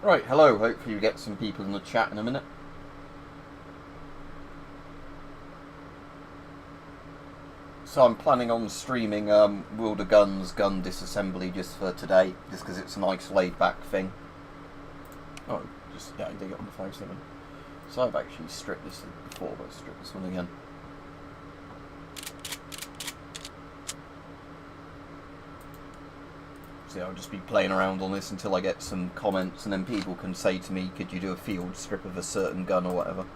Right, hello, hopefully you get some people in the chat in a minute. So I'm planning on streaming Wilder Guns gun disassembly just for today, just because it's a nice laid back thing. Oh, just, yeah, I did get on the 5.7. So I've actually stripped this before, but I'll strip this one again. So yeah, I'll just be playing around on this until I get some comments, and then people can say to me, could you do a field strip of a certain gun or whatever.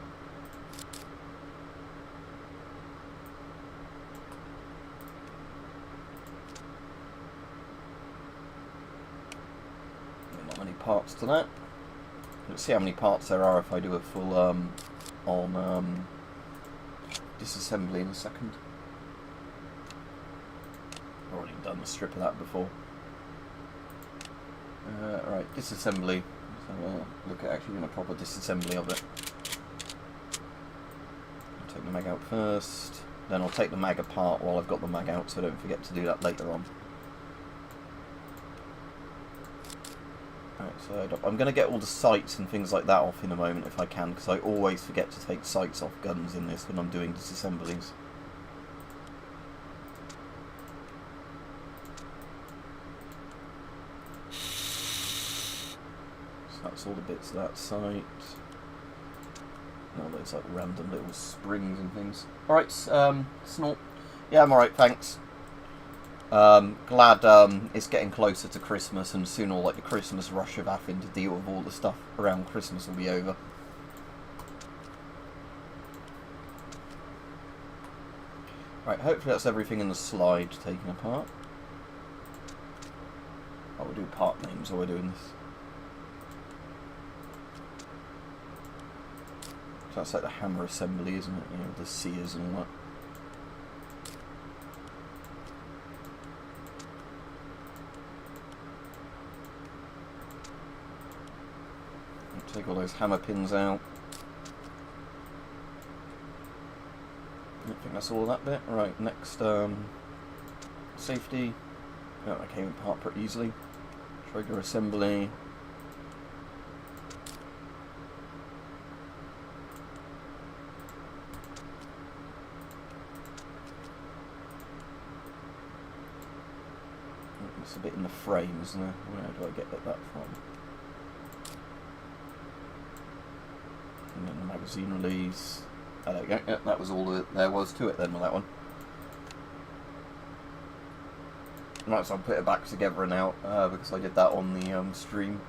Not many parts to that. Let's see how many parts there are if I do a full on disassembly in a second. I've already done the strip of that before. Right, disassembly. So look at actually doing a proper disassembly of it. I'll take the mag out first, then I'll take the mag apart while I've got the mag out, so I don't forget to do that later on. Right, so I'm going to get all the sights and things like that off in a moment if I can, because I always forget to take sights off guns in this when I'm doing disassemblies. So that's all the bits of that sight. All those like random little springs and things. Alright, Snort. Yeah, I'm alright, thanks. Glad it's getting closer to Christmas, and soon all like the Christmas rush of having to deal with all the stuff around Christmas will be over. Right, hopefully that's everything in the slide taken apart. Oh, we'll do part names while we're doing this. So that's like the hammer assembly, isn't it? You know, the sears and all that. Take all those hammer pins out. I think that's all of that bit. Right, next, safety. Oh, that came apart pretty easily. Trigger assembly. It's a bit in the frame, isn't there? Where do I get that from? And then the magazine release. Oh, there we go. Yep, that was all there was to it then with that one. Right, so I'll put it back together now because I did that on the stream.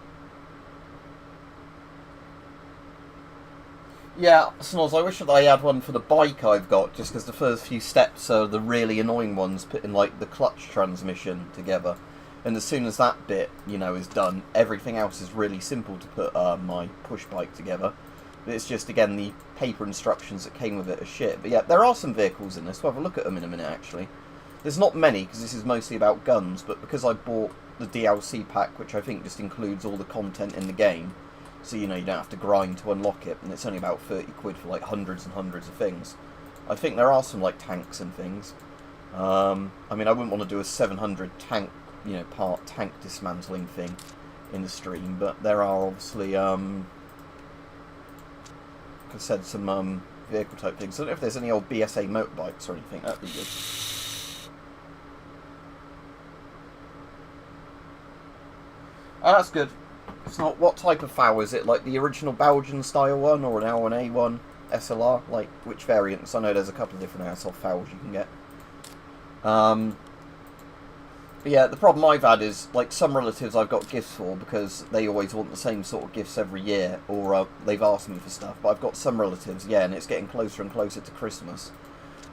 Yeah, Snoz, I wish that I had one for the bike I've got, just because the first few steps are the really annoying ones, putting like the clutch transmission together. And as soon as that bit, you know, is done, everything else is really simple to put my push bike together. But it's just, again, the paper instructions that came with it are shit. But yeah, there are some vehicles in this. We'll have a look at them in a minute, actually. There's not many, because this is mostly about guns, but because I bought the DLC pack, which I think just includes all the content in the game, so, you know, you don't have to grind to unlock it, and it's only about 30 quid for, like, hundreds and hundreds of things. I think there are some, like, tanks and things. I mean, I wouldn't want to do a 700 tank, you know, part tank dismantling thing in the stream, but there are obviously, like I said, some vehicle type things. I don't know if there's any old BSA motorbikes or anything. That'd be good. Oh, that's good. It's not. What type of FAW is it? Like the original Belgian style one, or an L1A one SLR? Like which variants? I know there's a couple of different airsoft FAWs you can get. But yeah, the problem I've had is, like, some relatives I've got gifts for because they always want the same sort of gifts every year, or they've asked me for stuff, but I've got some relatives, yeah, and it's getting closer and closer to Christmas,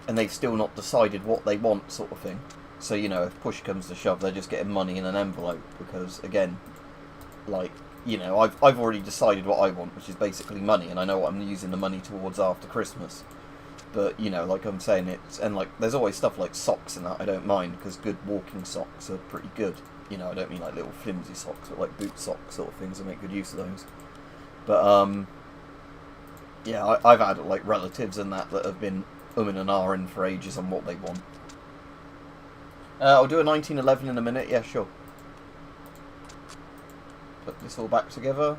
and they've still not decided what they want, sort of thing. So, you know, if push comes to shove, they're just getting money in an envelope, because, again, like, you know, I've already decided what I want, which is basically money, and I know what I'm using the money towards after Christmas. But, you know, like I'm saying, it's, and like, there's always stuff like socks and that I don't mind, because good walking socks are pretty good. You know, I don't mean like little flimsy socks, but like boot socks sort of things, I make good use of those. But, yeah, I've had, like, relatives and that have been and ahhing for ages on what they want. I'll do a 1911 in a minute, yeah, sure. Put this all back together.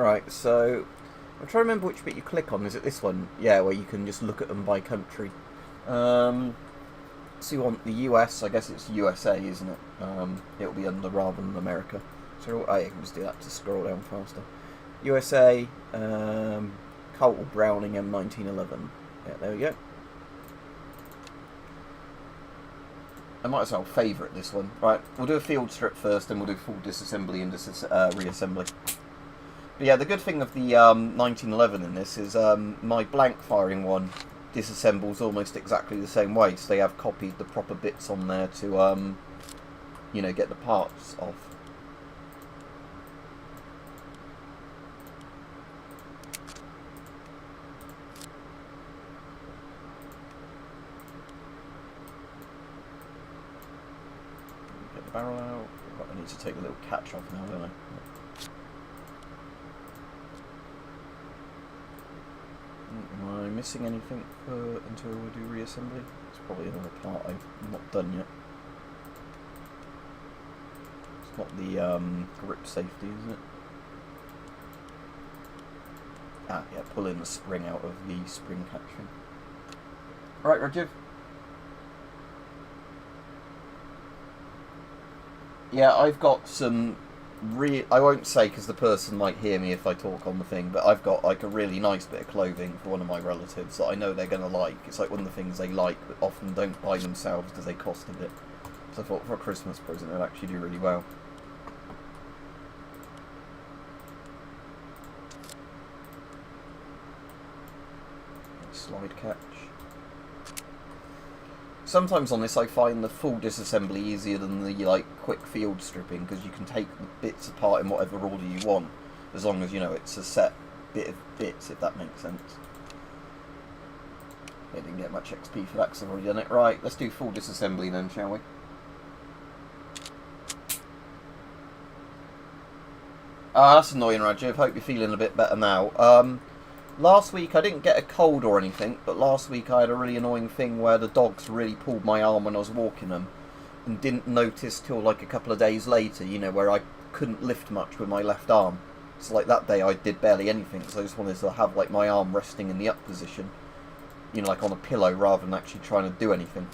Right, so I'm trying to remember which bit you click on. Is it this one? Yeah, where you can just look at them by country. So you want the US, I guess it's USA, isn't it? It'll be under rather than America. So I can just do that to scroll down faster. USA, Colt Browning M1911. Yeah, there we go. I might as well favourite this one. Right, we'll do a field strip first, then we'll do full disassembly and reassembly. But yeah, the good thing of the 1911 in this is my blank firing one disassembles almost exactly the same way, so they have copied the proper bits on there to, you know, get the parts off. Get the barrel out. Right, I need to take the little catch off now, don't I? Am I missing anything until we do reassembly? It's probably another part I've not done yet. It's not the grip safety, is it? Ah, yeah, pulling the spring out of the spring catching. Right, Rajiv. Yeah, I've got some I won't say because the person might hear me if I talk on the thing, but I've got like a really nice bit of clothing for one of my relatives that I know they're going to like. It's like one of the things they like but often don't buy themselves because they cost a bit. So I thought for a Christmas present it would actually do really well. Slide catch. Sometimes on this I find the full disassembly easier than the like quick field stripping because you can take the bits apart in whatever order you want, as long as you know it's a set bit of bits, if that makes sense. I didn't get much XP for that because I've already done it. Right, let's do full disassembly then, shall we? Ah, that's annoying, Rajiv. Hope you're feeling a bit better now. Last week I didn't get a cold or anything, but last week I had a really annoying thing where the dogs really pulled my arm when I was walking them, and didn't notice till like a couple of days later, you know, where I couldn't lift much with my left arm. So like that day I did barely anything, so I just wanted to have like my arm resting in the up position, you know, like on a pillow rather than actually trying to do anything.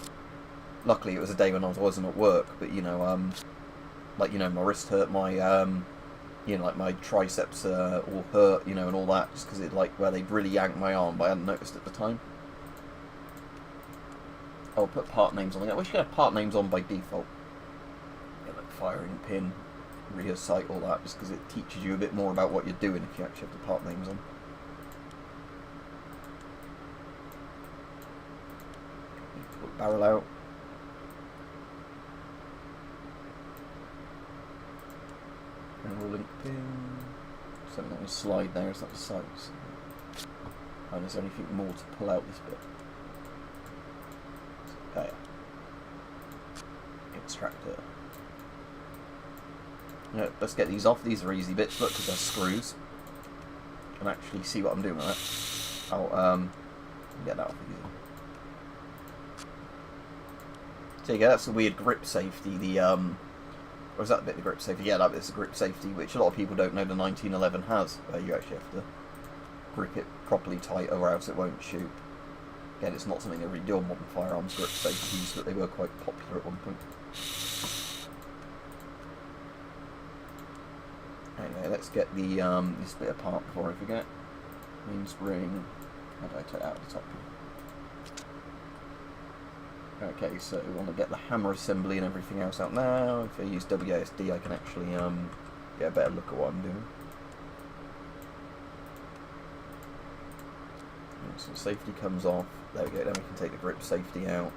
Luckily it was a day when I wasn't at work, but you know, like, you know, my wrist hurt, my you know, like my triceps all hurt, you know, and all that, just because it, like, where they'd really yanked my arm, but I hadn't noticed at the time. I'll put part names on it. I wish you could have part names on by default. Yeah, like firing pin, rear sight, all that, just because it teaches you a bit more about what you're doing if you actually have the part names on. Put barrel out. Link pin. Something on the slide there, is that the size? And is there anything more to pull out this bit? Okay. Extractor. Yeah, let's get these off. These are easy bits, look, because they're screws. And actually see what I'm doing with that. I'll get that off easy. So you go, that's the weird grip safety, the or is that a bit of grip safety? Yeah, that bit's the grip safety, which a lot of people don't know the 1911 has, where you actually have to grip it properly tight or else it won't shoot. Again, it's not something they really do on modern firearms, grip safeties, but they were quite popular at one point. Anyway, let's get the this bit apart before I forget. Main spring. How do I take out the top? Okay, so we want to get the hammer assembly and everything else out now. If I use WASD, I can actually get a better look at what I'm doing. So safety comes off. There we go. Then we can take the grip safety out.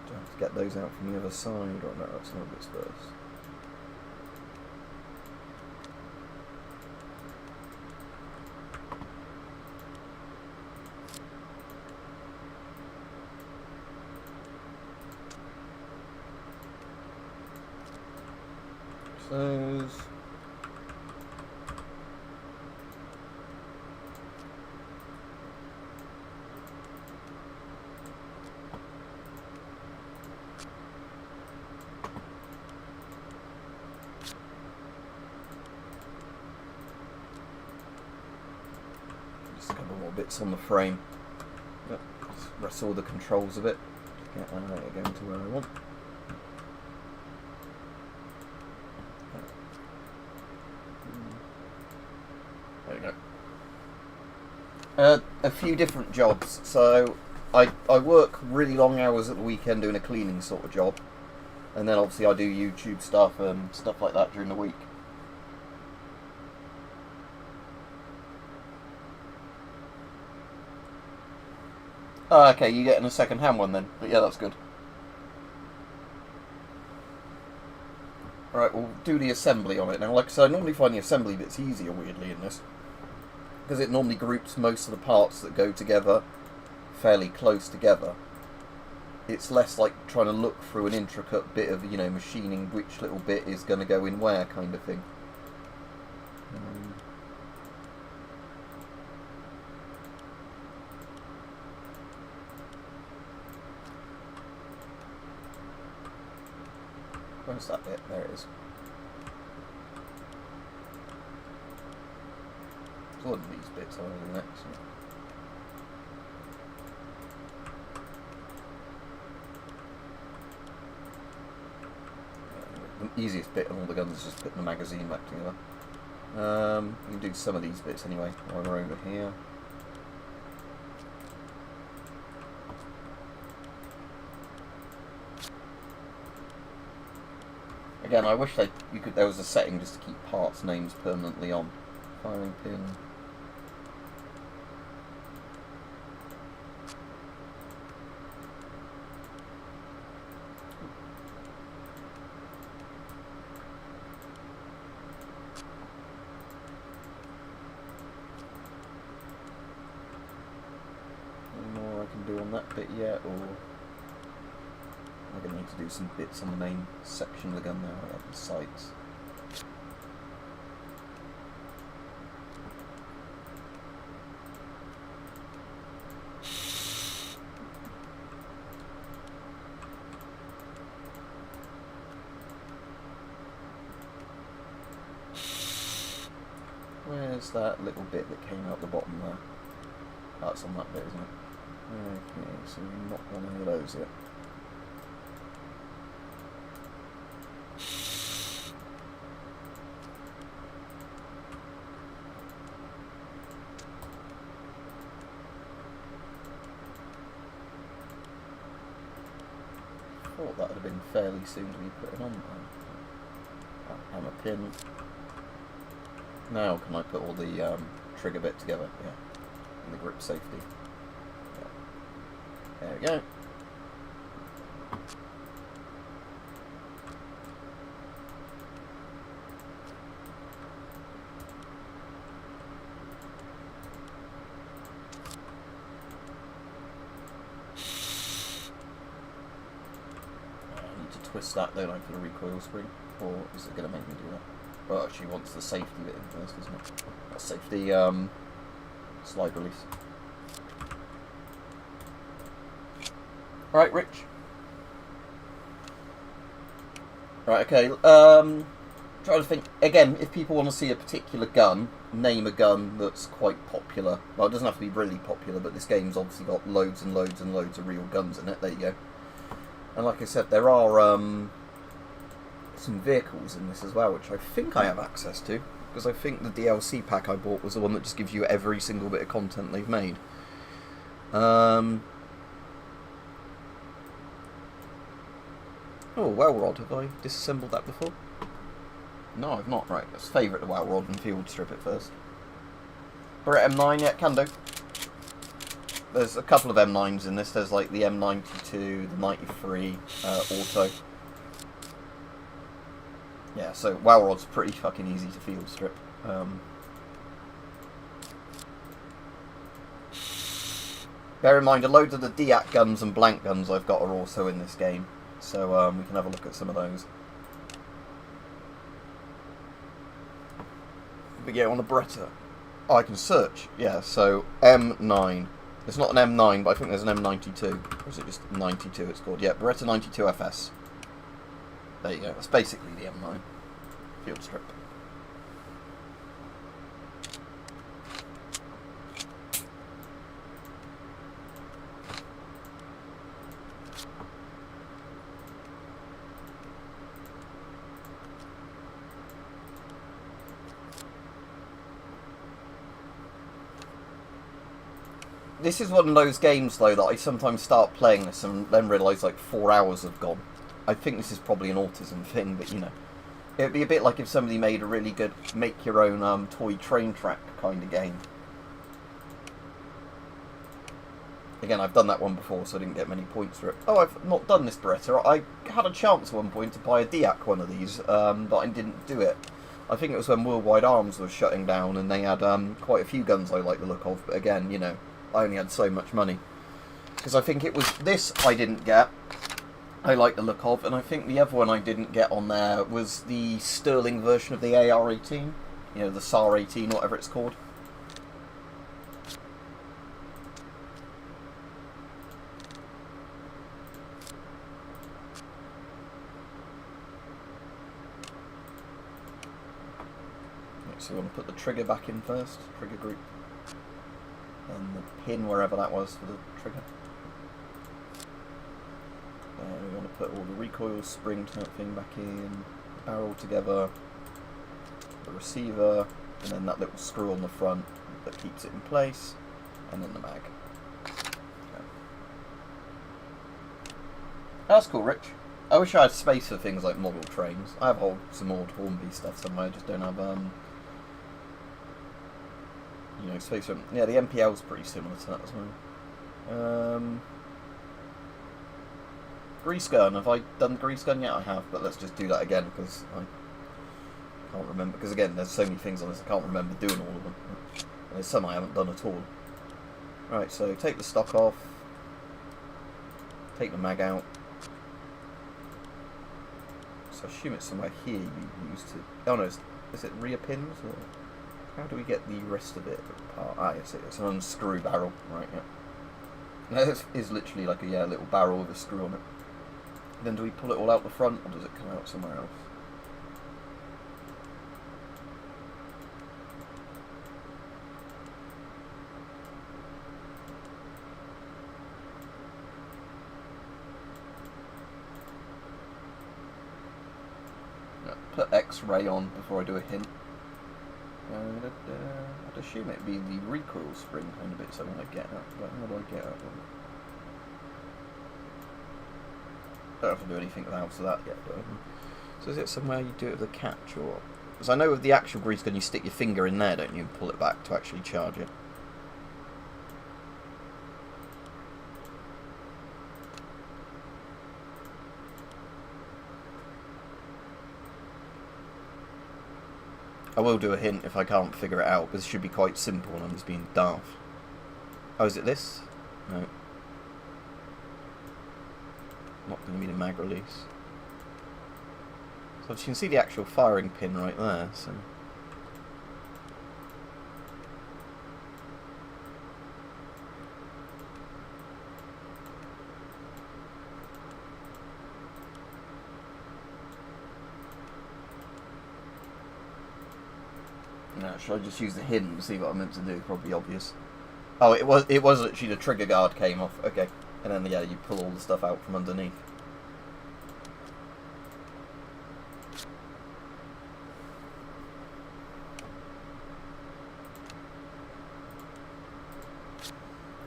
Do I have to get those out from the other side? Or no, that's not this first. Those. Just a couple more bits on the frame. Yep. Just wrestle the controls a bit. Get that going to where I want. There we go. A few different jobs. So I work really long hours at the weekend doing a cleaning sort of job, and then obviously I do YouTube stuff and stuff like that during the week. Oh, okay, you're getting a second-hand one then, but yeah, that's good. Right, we'll do the assembly on it now. Like I said, I normally find the assembly bits easier, weirdly, in this, because it normally groups most of the parts that go together fairly close together. It's less like trying to look through an intricate bit of, you know, machining which little bit is going to go in where kind of thing. Where's that bit? There it is. It's one of these bits on the next one. The easiest bit on all the guns is just putting the magazine back together. You can do some of these bits anyway while we're over here. Again, I wish there was a setting just to keep parts names permanently on. Firing pin. Any more I can do on that bit yet, or I'm going to need to do some bits on the main section of the gun now, like the sights. Where's that little bit that came out the bottom there? That's on that bit, isn't it? Okay, so we've not done any of those yet. Thought that would have been fairly soon to be putting on there. Hammer pin. Now can I put all the trigger bit together? Yeah. And the grip safety. Yeah. There we go. Twist that, don't I, for the recoil spring? Or is it going to make me do that? Well, it actually wants the safety bit in first, doesn't it? That's safety, slide release. Right, Rich. Right, okay, trying to think, again, if people want to see a particular gun, name a gun that's quite popular. Well, it doesn't have to be really popular, but this game's obviously got loads and loads and loads of real guns in it. There you go. And like I said, there are some vehicles in this as well, which I think I have access to, because I think the DLC pack I bought was the one that just gives you every single bit of content they've made. Oh, well rod, have I disassembled that before? No, I've not. Right, let's favourite the well rod and field strip it first. Beretta M9, yeah, can do. There's a couple of M9s in this. There's like the M92, the 93 auto. Yeah, so wow rod's pretty fucking easy to field strip. Bear in mind, a load of the DIAC guns and blank guns I've got are also in this game, so we can have a look at some of those. But yeah, on the Beretta, oh, I can search. Yeah, so M9. It's not an M9, but I think there's an M92. Or is it just 92 it's called? Yeah, Beretta 92 FS. There you go. That's basically the M9 field strip. This is one of those games, though, that I sometimes start playing this and then realise, like, 4 hours have gone. I think this is probably an autism thing, but, you know. It'd be a bit like if somebody made a really good make-your-own toy train track kind of game. Again, I've done that one before, so I didn't get many points for it. Oh, I've not done this Beretta. I had a chance at one point to buy a Diak one of these, but I didn't do it. I think it was when Worldwide Arms was shutting down, and they had quite a few guns I like the look of, but again, you know, I only had so much money. Because I think it was this I didn't get, I like the look of, and I think the other one I didn't get on there was the Sterling version of the AR-18. You know, the SAR-18, whatever it's called. So we want to put the trigger back in first, trigger group, and the pin wherever that was for the trigger. We want to put all the recoil spring type thing back in, the barrel together, the receiver, and then that little screw on the front that keeps it in place, and then the mag. Okay. That's cool, Rich. I wish I had space for things like model trains. I have some old Hornby stuff somewhere, I just don't have you know, space for... Yeah, the MPL's pretty similar to that as well. Grease gun. Have I done grease gun yet? I have, but let's just do that again because I can't remember. Because again, there's so many things on this, I can't remember doing all of them. And there's some I haven't done at all. Right, so take the stock off. Take the mag out. So I assume it's somewhere here you used to... Oh no, is it rear pins? Or how do we get the rest of it apart? Ah, yes, it's an unscrew barrel. Right, yeah. This is literally like a little barrel with a screw on it. Then do we pull it all out the front, or does it come out somewhere else? No, put X-ray on before I do a hint. I'd assume it'd be the recoil spring kind of bit, so I want to get at, but how do I get at them? Don't have to do anything without that yet, but so is it somewhere you do it with a catch, or... Because I know with the actual grease gun you stick your finger in there, don't you, and pull it back to actually charge it. I will do a hint if I can't figure it out, because it should be quite simple and I'm just being daft. Oh, is it this? No. Not going to be the mag release. So you can see the actual firing pin right there, so... No, should I just use the hint and see what I'm meant to do? Probably obvious. Oh, it was literally the trigger guard came off. Okay. And then, yeah, you pull all the stuff out from underneath.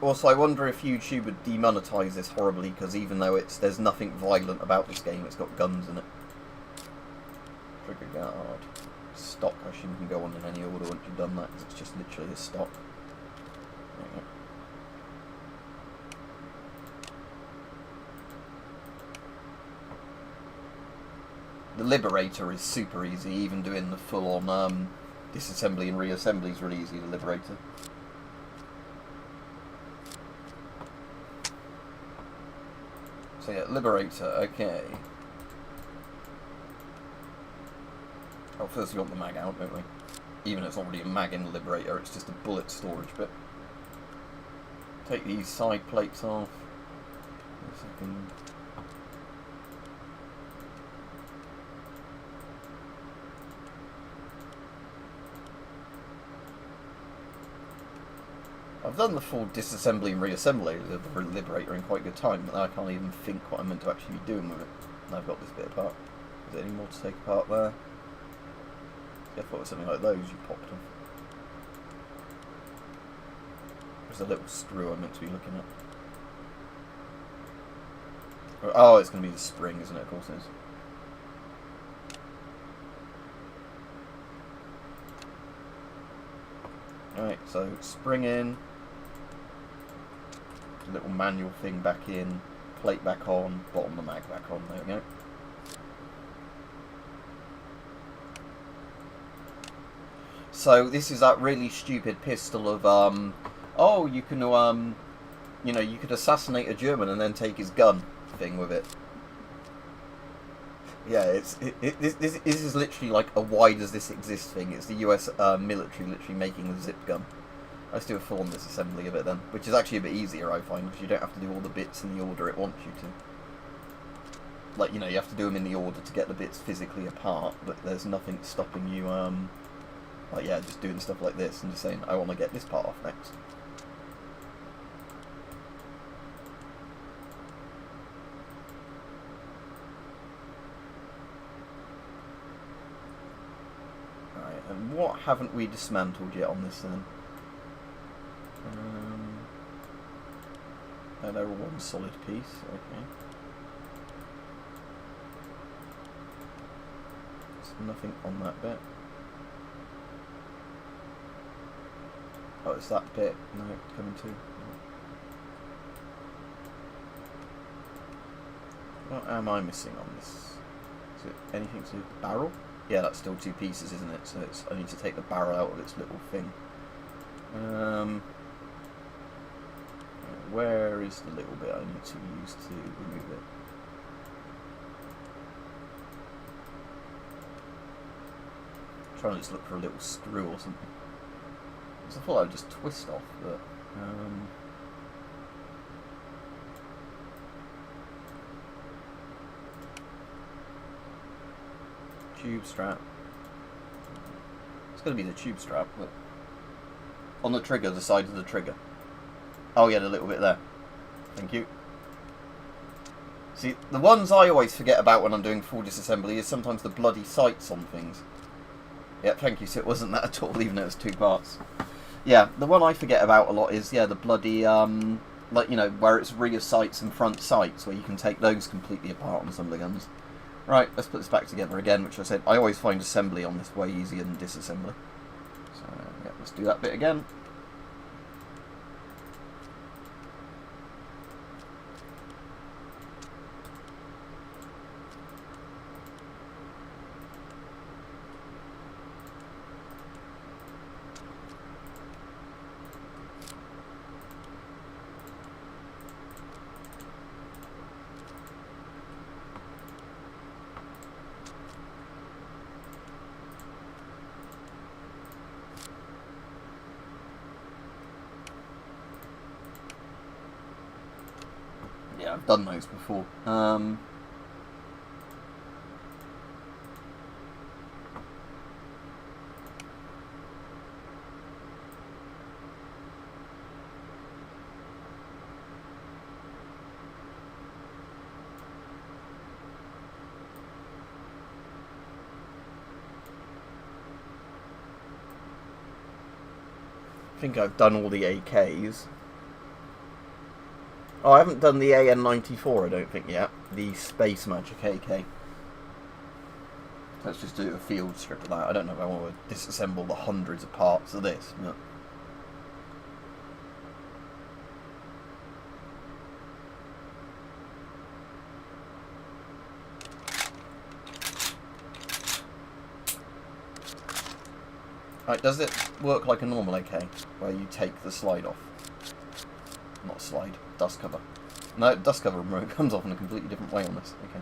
Also, I wonder if YouTube would demonetize this horribly, because even though there's nothing violent about this game, it's got guns in it. Trigger guard. Stock, I assume you can go on in any order once you've done that, because it's just literally a stock. There you go. The Liberator is super easy, even doing the full-on disassembly and reassembly is really easy, the Liberator. So yeah, Liberator, okay. Oh, first we want the mag out, don't we? Even if it's not really a mag in the Liberator, it's just a bullet storage bit. Take these side plates off. A second. I've done the full disassembly and reassembly of the Liberator in quite good time, but I can't even think what I'm meant to actually be doing with it. And I've got this bit apart. Is there any more to take apart there? I thought it was something like those you popped off. there's a little screw I'm meant to be looking at. Oh, it's going to be the spring, isn't it? Of course it is. Alright, so spring in. Little manual thing back in. Plate back on. Bottom of the mag back on. There we go. So this is that really stupid pistol of, oh, you can, you know, you could assassinate a German and then take his gun thing with it. Yeah, this is literally like a why does this exist thing. It's the US military literally making the zip gun. I still have full disassembly of it then, which is actually a bit easier, I find, because you don't have to do all the bits in the order it wants you to. Like, you know, you have to do them in the order to get the bits physically apart, but there's nothing stopping you, like, yeah, just doing stuff like this and just saying, I want to get this part off next. Alright, and what haven't we dismantled yet on this then? No, they're all one solid piece, okay. There's nothing on that bit. Oh, it's that bit. No, coming to. What am I missing on this? Is it anything to do with the barrel? Yeah, that's still two pieces, isn't it? So it's, I need to take the barrel out of its little thing. Where is the little bit I need to use to remove it? I'm trying to just look for a little screw or something. Because I thought I'd just twist off, but tube strap. It's going to be the tube strap, but on the trigger, the side of the trigger. Oh yeah, the little bit there. Thank you. See, the ones I always forget about when I'm doing full disassembly is sometimes the bloody sights on things. Yeah, thank you, so it wasn't that at all, even though it was two parts. Yeah, the one I forget about a lot is, yeah, the bloody, like, you know, where it's rear sights and front sights, where you can take those completely apart on some of the guns. Right, let's put this back together again, which I said, I always find assembly on this way easier than disassembly. So, yeah, let's do that bit again. Yeah, I've done those before. I think I've done all the AKs. Oh, I haven't done the AN-94, I don't think, yet. The Space Magic AK. Let's just do a field strip of that. I don't know if I want to disassemble the hundreds of parts of this. But right, does it work like a normal AK, where you take the slide off? Not slide, dust cover. No, dust cover remote comes off in a completely different way on this. Okay.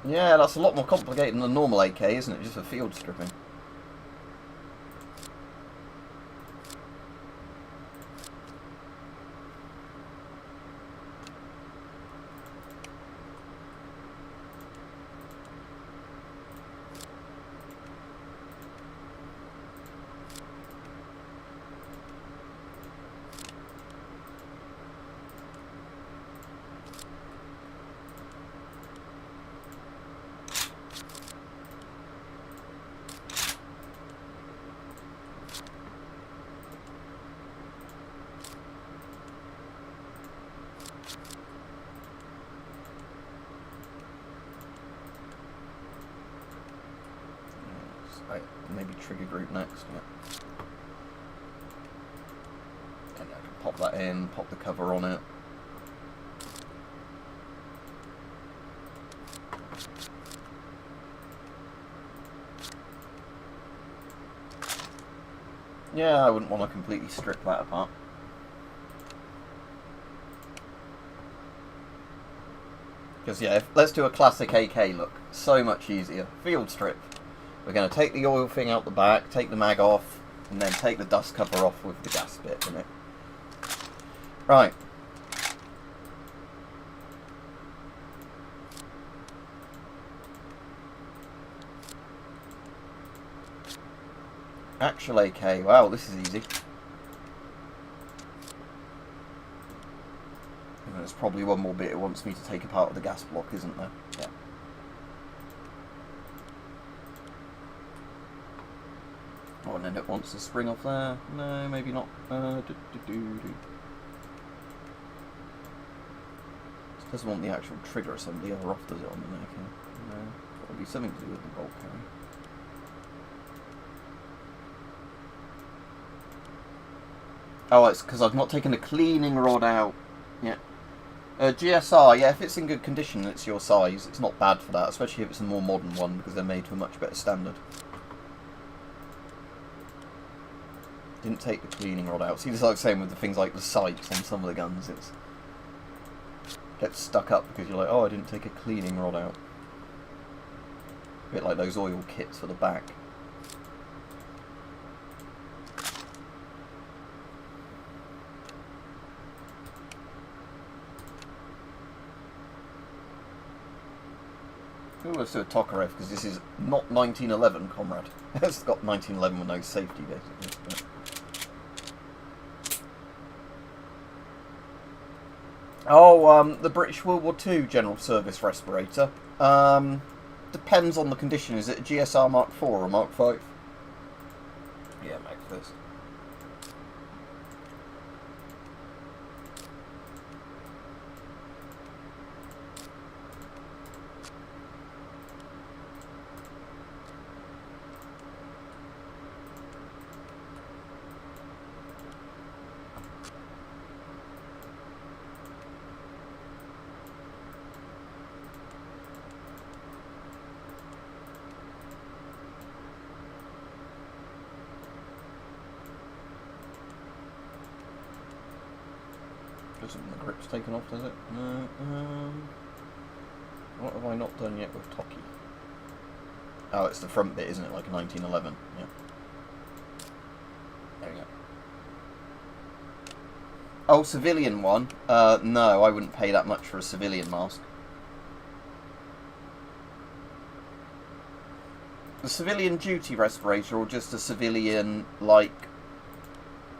Yeah, that's a lot more complicated than a normal AK, isn't it? Just for field stripping. Right, maybe trigger group next, yeah. And I can pop that in, pop the cover on it. Yeah, I wouldn't want to completely strip that apart. Because, yeah, let's do a classic AK look. So much easier. Field strip. We're going to take the oil thing out the back, take the mag off, and then take the dust cover off with the gas bit in it. Right. Actual AK. Wow, this is easy. And there's probably one more bit it wants me to take apart of the gas block, isn't there? Yeah. Oh, and then it wants the spring off there. No, maybe not. It doesn't want the actual trigger assembly. Or off does it on the neck? No. It'll be something to do with the bolt carrier. Oh, it's because I've not taken the cleaning rod out. Yeah. GSR, yeah, if it's in good condition and it's your size, it's not bad for that, especially if it's a more modern one, because they're made to a much better standard. Didn't take the cleaning rod out. See, this is like the same with the things like the sights on some of the guns. It gets stuck up because you're like, oh, I didn't take a cleaning rod out. A bit like those oil kits for the back. Ooh, let's do a Tokarev, because this is not 1911, comrade. It's got 1911 with no safety, basically. Oh, the British World War II General Service respirator. Depends on the condition. Is it a GSR Mark IV or Mark V? Yeah, Mark first. Doesn't the grip's taken off, does it? No. What have I not done yet with Toki? Oh, it's the front bit, isn't it? Like a 1911. Yeah. There we go. Oh, civilian one? No, I wouldn't pay that much for a civilian mask. The civilian duty respirator, or just a civilian, like,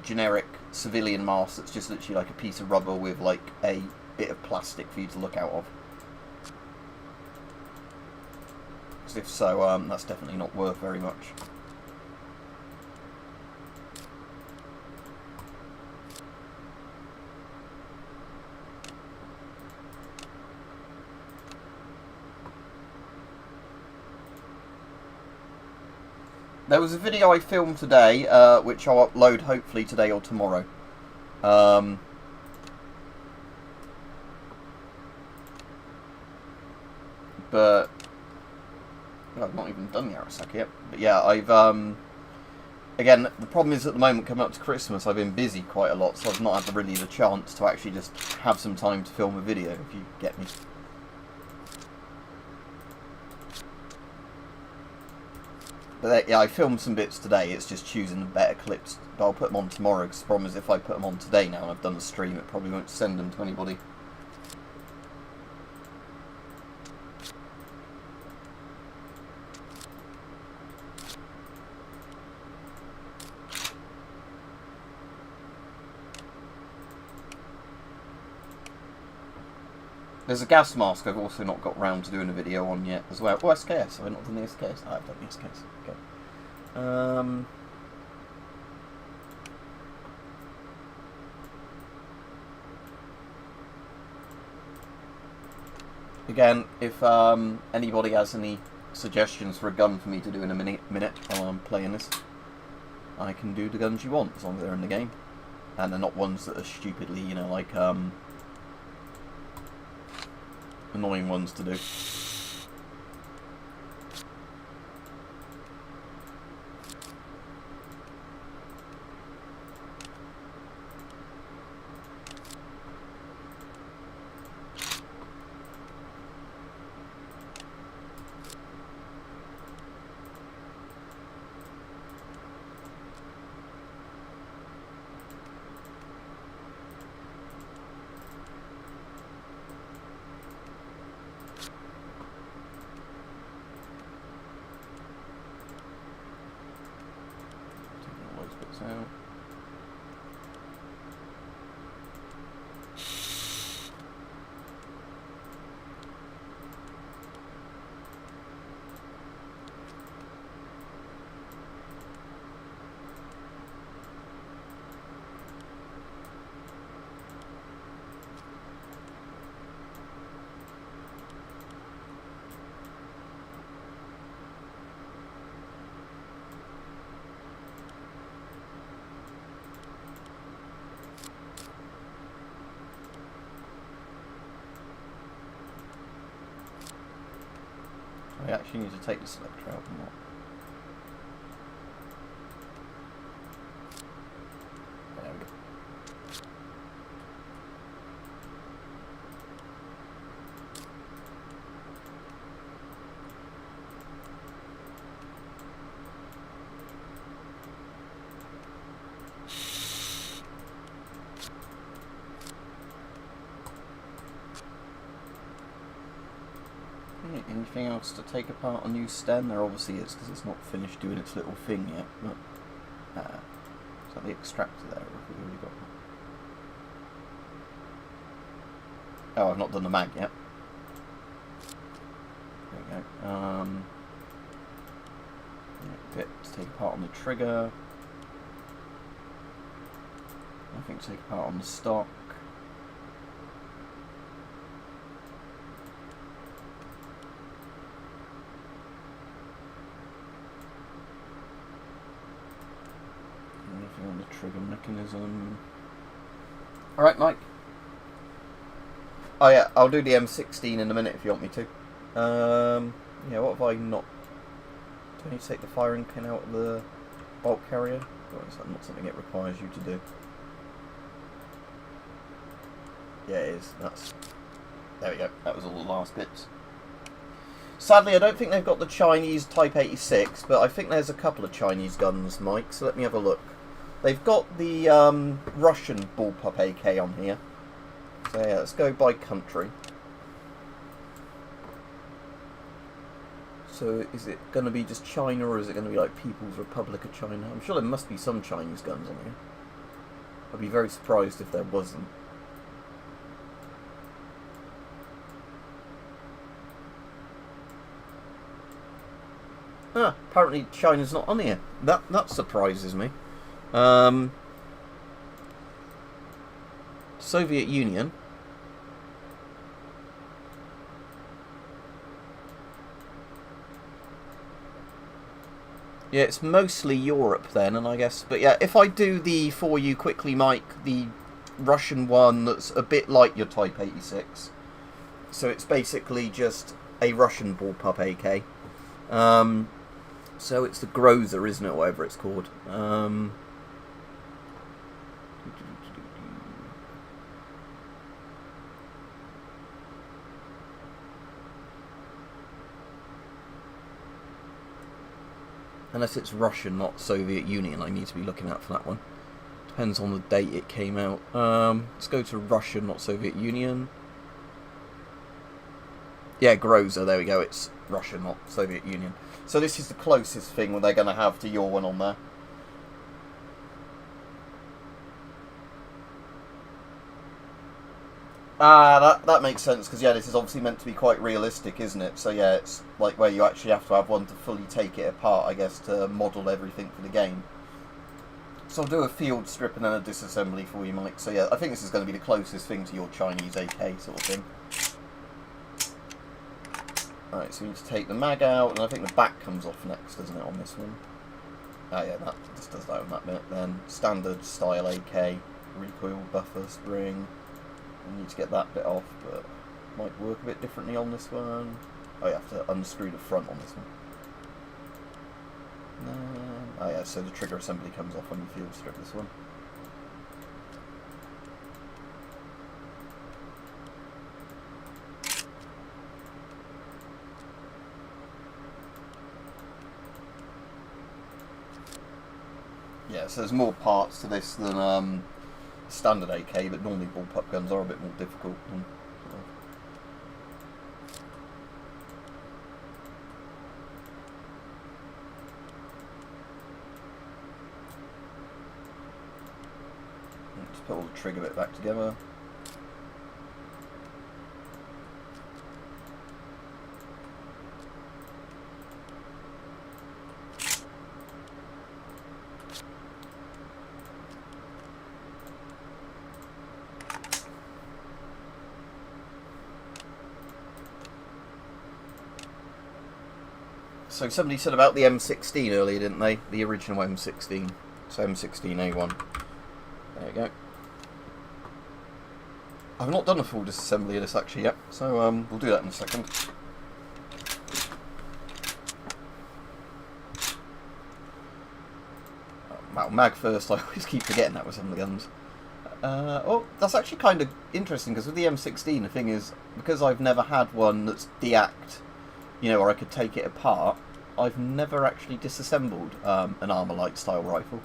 generic civilian mask that's just literally like a piece of rubber with like a bit of plastic for you to look out of? Because if so, that's definitely not worth very much. There was a video I filmed today, which I'll upload hopefully today or tomorrow. But I've not even done the Arasaka yet. But yeah, I've again, the problem is at the moment coming up to Christmas, I've been busy quite a lot, so I've not had really the chance to actually just have some time to film a video, if you get me. But yeah, I filmed some bits today, it's just choosing the better clips. But I'll put them on tomorrow, because the problem is if I put them on today now and I've done the stream, it probably won't send them to anybody. There's a gas mask I've also not got round to doing a video on yet as well. Oh, SKS. Have I not done the SKS? Oh, I've done the SKS. Okay. Again, if anybody has any suggestions for a gun for me to do in a minute while I'm playing this, I can do the guns you want as long as they're in the game, and they're not ones that are stupidly, you know, like annoying ones to do. Out. I actually need to take the selector out and what? There we go. Anything else to take apart on new stem? There obviously is, because it's not finished doing its little thing yet. But, is that the extractor there, or have we already got that? Oh, I've not done the mag yet. There we go. Bit to take apart on the trigger. Nothing to take apart on the stock. On the trigger mechanism. Alright, Mike. Oh yeah, I'll do the M16 in a minute if you want me to. Yeah, what have I not... Do I need to take the firing pin out of the bolt carrier? Or is that not something it requires you to do? Yeah, it is. That's... There we go. That was all the last bits. Sadly, I don't think they've got the Chinese Type 86, but I think there's a couple of Chinese guns, Mike, so let me have a look. They've got the Russian bullpup AK on here. So yeah, let's go by country. So is it going to be just China, or is it going to be like People's Republic of China? I'm sure there must be some Chinese guns on here. I'd be very surprised if there wasn't. Ah, apparently China's not on here. That surprises me. Soviet Union. Yeah, it's mostly Europe then, and I guess... But yeah, if I do the, for you quickly, Mike, the Russian one that's a bit like your Type 86. So it's basically just a Russian bullpup AK. So it's the Groza, isn't it, whatever it's called. Unless it's Russian, not Soviet Union, I need to be looking out for that one. Depends on the date it came out. Let's go to Russian, not Soviet Union. Yeah, Groza, there we go, it's Russian, not Soviet Union. So this is the closest thing they're going to have to your one on there. Ah, that makes sense, because yeah, this is obviously meant to be quite realistic, isn't it? So yeah, it's like where you actually have to have one to fully take it apart, I guess, to model everything for the game. So I'll do a field strip and then a disassembly for you, Mike. So yeah, I think this is going to be the closest thing to your Chinese AK sort of thing. Right, so you need to take the mag out, and I think the back comes off next, doesn't it, on this one? Ah, yeah, that just does that on that bit. Then standard style AK, recoil buffer spring. You need to get that bit off, but might work a bit differently on this one. Oh, you have to unscrew the front on this one. Oh yeah, so the trigger assembly comes off when you field strip this one. Yeah, so there's more parts to this than standard AK, but normally bullpup guns are a bit more difficult. Just put all the trigger bit back together. So somebody said about the M16 earlier, didn't they? The original M16. So M16A1. There you go. I've not done a full disassembly of this actually yet, so we'll do that in a second. Well, mag first, I always keep forgetting that with some of the guns. Oh, that's actually kind of interesting, because with the M16, the thing is, because I've never had one that's deact, you know, or I could take it apart, I've never actually disassembled an Armalite style rifle.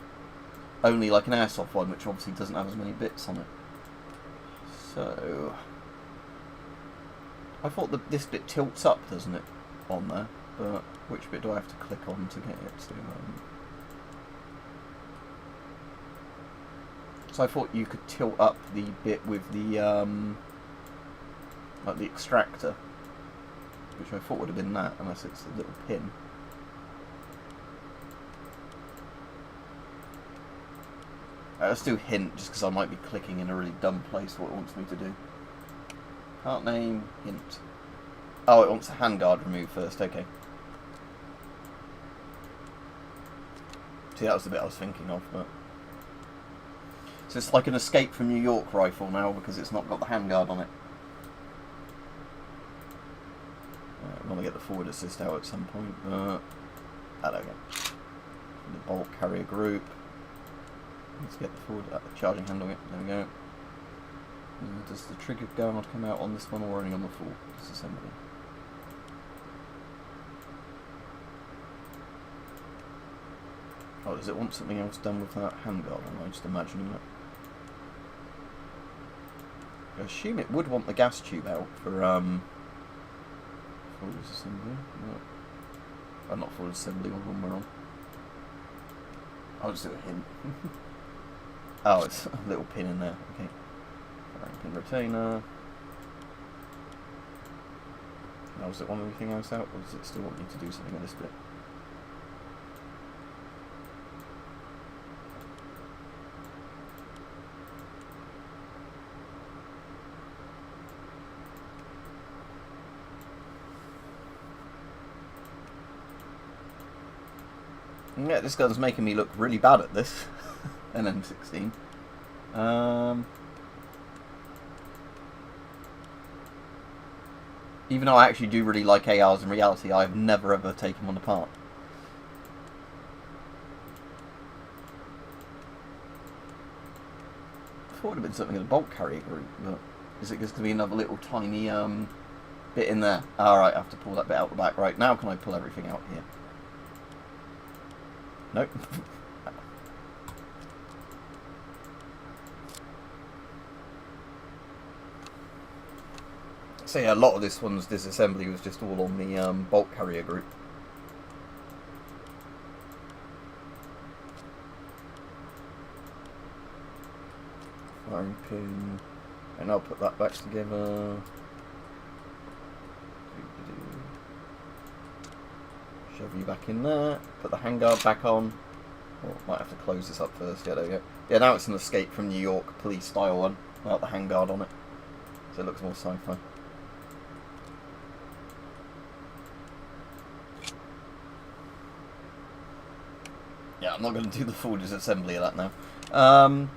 Only like an airsoft one, which obviously doesn't have as many bits on it. So I thought that this bit tilts up, doesn't it, on there? But which bit do I have to click on to get it to? So I thought you could tilt up the bit with the like the extractor, which I thought would have been that, unless it's a little pin. Let's do hint, just because I might be clicking in a really dumb place what it wants me to do. Part name, hint. Oh, it wants a handguard removed first, okay. See, that was the bit I was thinking of, but... So it's like an Escape from New York rifle now, because it's not got the handguard on it. I want to get the forward assist out at some point, but... I don't know. The bolt carrier group. Let's get the forward charging hand on it. There we go. Does the trigger guard come out on this one or only on the full disassembly? Oh, does it want something else done with that handguard? Am I just imagining that? I assume it would want the gas tube out for full disassembly. No. Not full disassembly, one we're on. I'll just do a hint. Oh, it's a little pin in there. Okay. Pin retainer. Now, does it want everything else out, or does it still want me to do something with this bit? Yeah, this gun's making me look really bad at this. An M16. Even though I actually do really like ARs in reality, I've never ever taken one apart. I thought it would have been something in the bolt carrier group, but is it just going to be another little tiny bit in there? Alright, I have to pull that bit out the back. Right, now can I pull everything out here? Nope. So yeah, a lot of this one's disassembly was just all on the bolt carrier group. Firing pin, and I'll put that back together. Shove you back in there, put the handguard back on. Oh, might have to close this up first. Yeah, there we go. Yeah, now it's an Escape from New York police style one, without the handguard on it. So it looks more sci-fi. Yeah, I'm not going to do the full disassembly of that now.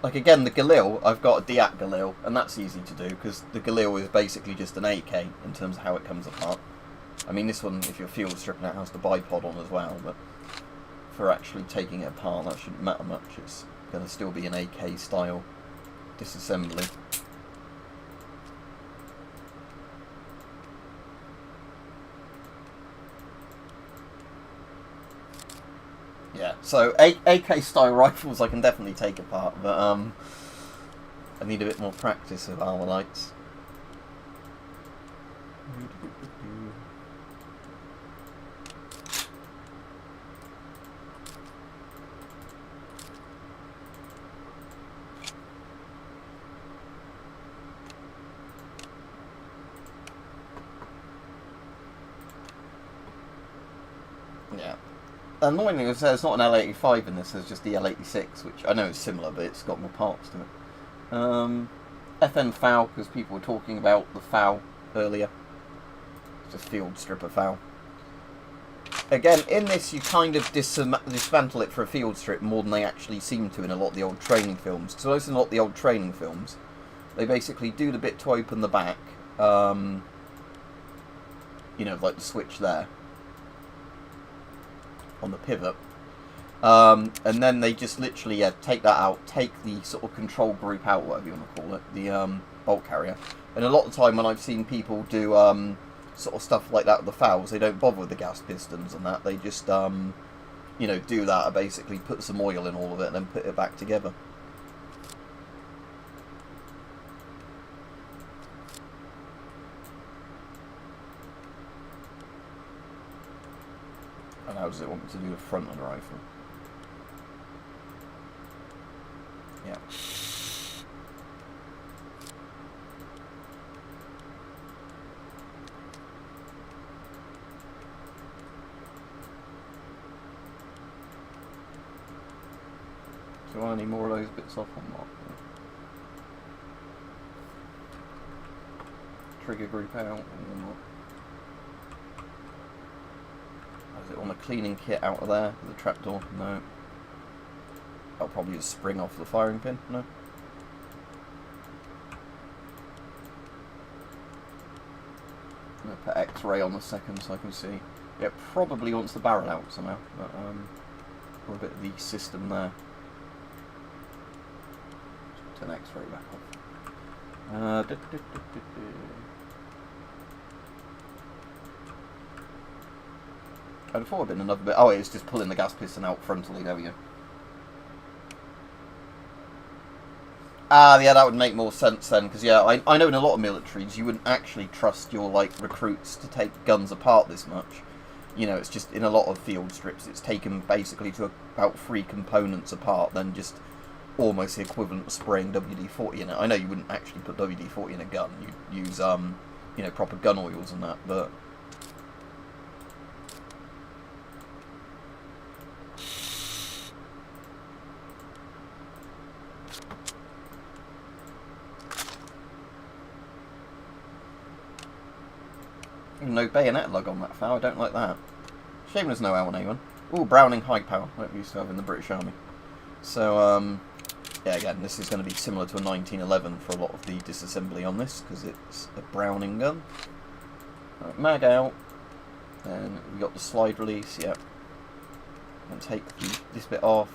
Like again, the Galil, I've got a Diat Galil, and that's easy to do because the Galil is basically just an AK in terms of how it comes apart. I mean, this one, if you're field stripping it, has the bipod on as well, but for actually taking it apart, that shouldn't matter much. It's going to still be an AK style disassembly. Yeah, so AK style rifles I can definitely take apart, but I need a bit more practice with armor lights. Yeah. Annoyingly, there's not an L85 in this, there's just the L86, which I know is similar, but it's got more parts to it. FN FOW, because people were talking about the FOW earlier. It's just field stripper FOW. Again, in this you kind of dismantle it for a field strip more than they actually seem to in a lot of the old training films. Because most in a lot of the old training films, they basically do the bit to open the back, you know, like the switch there, on the pivot, and then they just literally take that out, take the sort of control group out, whatever you want to call it, the bolt carrier. And a lot of the time when I've seen people do sort of stuff like that with the FOWs, they don't bother with the gas pistons and that, they just you know, do that and basically put some oil in all of it and then put it back together. And how does it want me to do the front of the rifle? Yeah. Do I need more of those bits off or not? Trigger group out or not? Is it on a cleaning kit out of there? The trapdoor? No. I'll probably just spring off the firing pin? No. I'm going to put X-ray on the second so I can see. Yeah, it probably wants the barrel out somehow, but for a bit of the system there. Turn X-ray back off. I'd have thought it'd been another bit. Oh, it's just pulling the gas piston out frontally. There we go. Ah, yeah, that would make more sense then, because yeah, I know in a lot of militaries you wouldn't actually trust your like recruits to take guns apart this much. You know, it's just in a lot of field strips, it's taken basically to about 3 components apart, then just almost the equivalent of spraying WD-40 in it. I know you wouldn't actually put WD-40 in a gun. You'd use you know, proper gun oils and that, but. No bayonet lug on that FOW, I don't like that. Shame there's no L1A1. Ooh, Browning high power, like we used to have in the British Army. So, yeah, again, this is going to be similar to a 1911 for a lot of the disassembly on this, because it's a Browning gun. Right, mag out, and we got the slide release, yep. And take this bit off,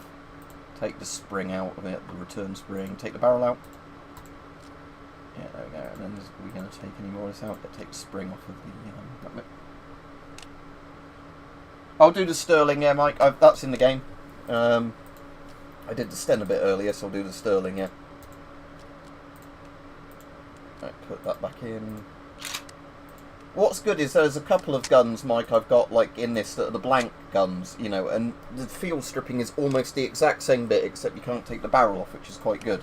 take the spring out of it, the return spring, take the barrel out. Yeah, there we go. And then are we going to take any more of this out? Take the spring off of the that bit. I'll do the Sterling, yeah, Mike. That's in the game. I did the Sten a bit earlier, so I'll do the Sterling, yeah. Right, put that back in. What's good is there's a couple of guns, Mike, I've got like in this that are the blank guns, you know, and the field stripping is almost the exact same bit, except you can't take the barrel off, which is quite good.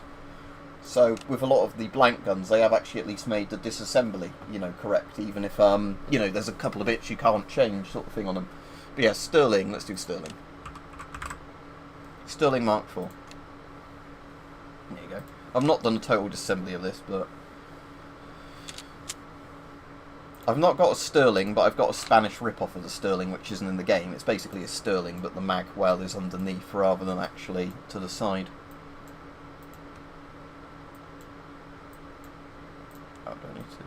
So with a lot of the blank guns, they have actually at least made the disassembly, you know, correct, even if, you know, there's a couple of bits you can't change sort of thing on them. But yeah, Sterling, let's do Sterling. Sterling Mark IV. There you go. I've not done a total disassembly of this, but I've not got a Sterling, but I've got a Spanish rip-off of the Sterling, which isn't in the game. It's basically a Sterling, but the mag well is underneath rather than actually to the side. Oh, do I need to...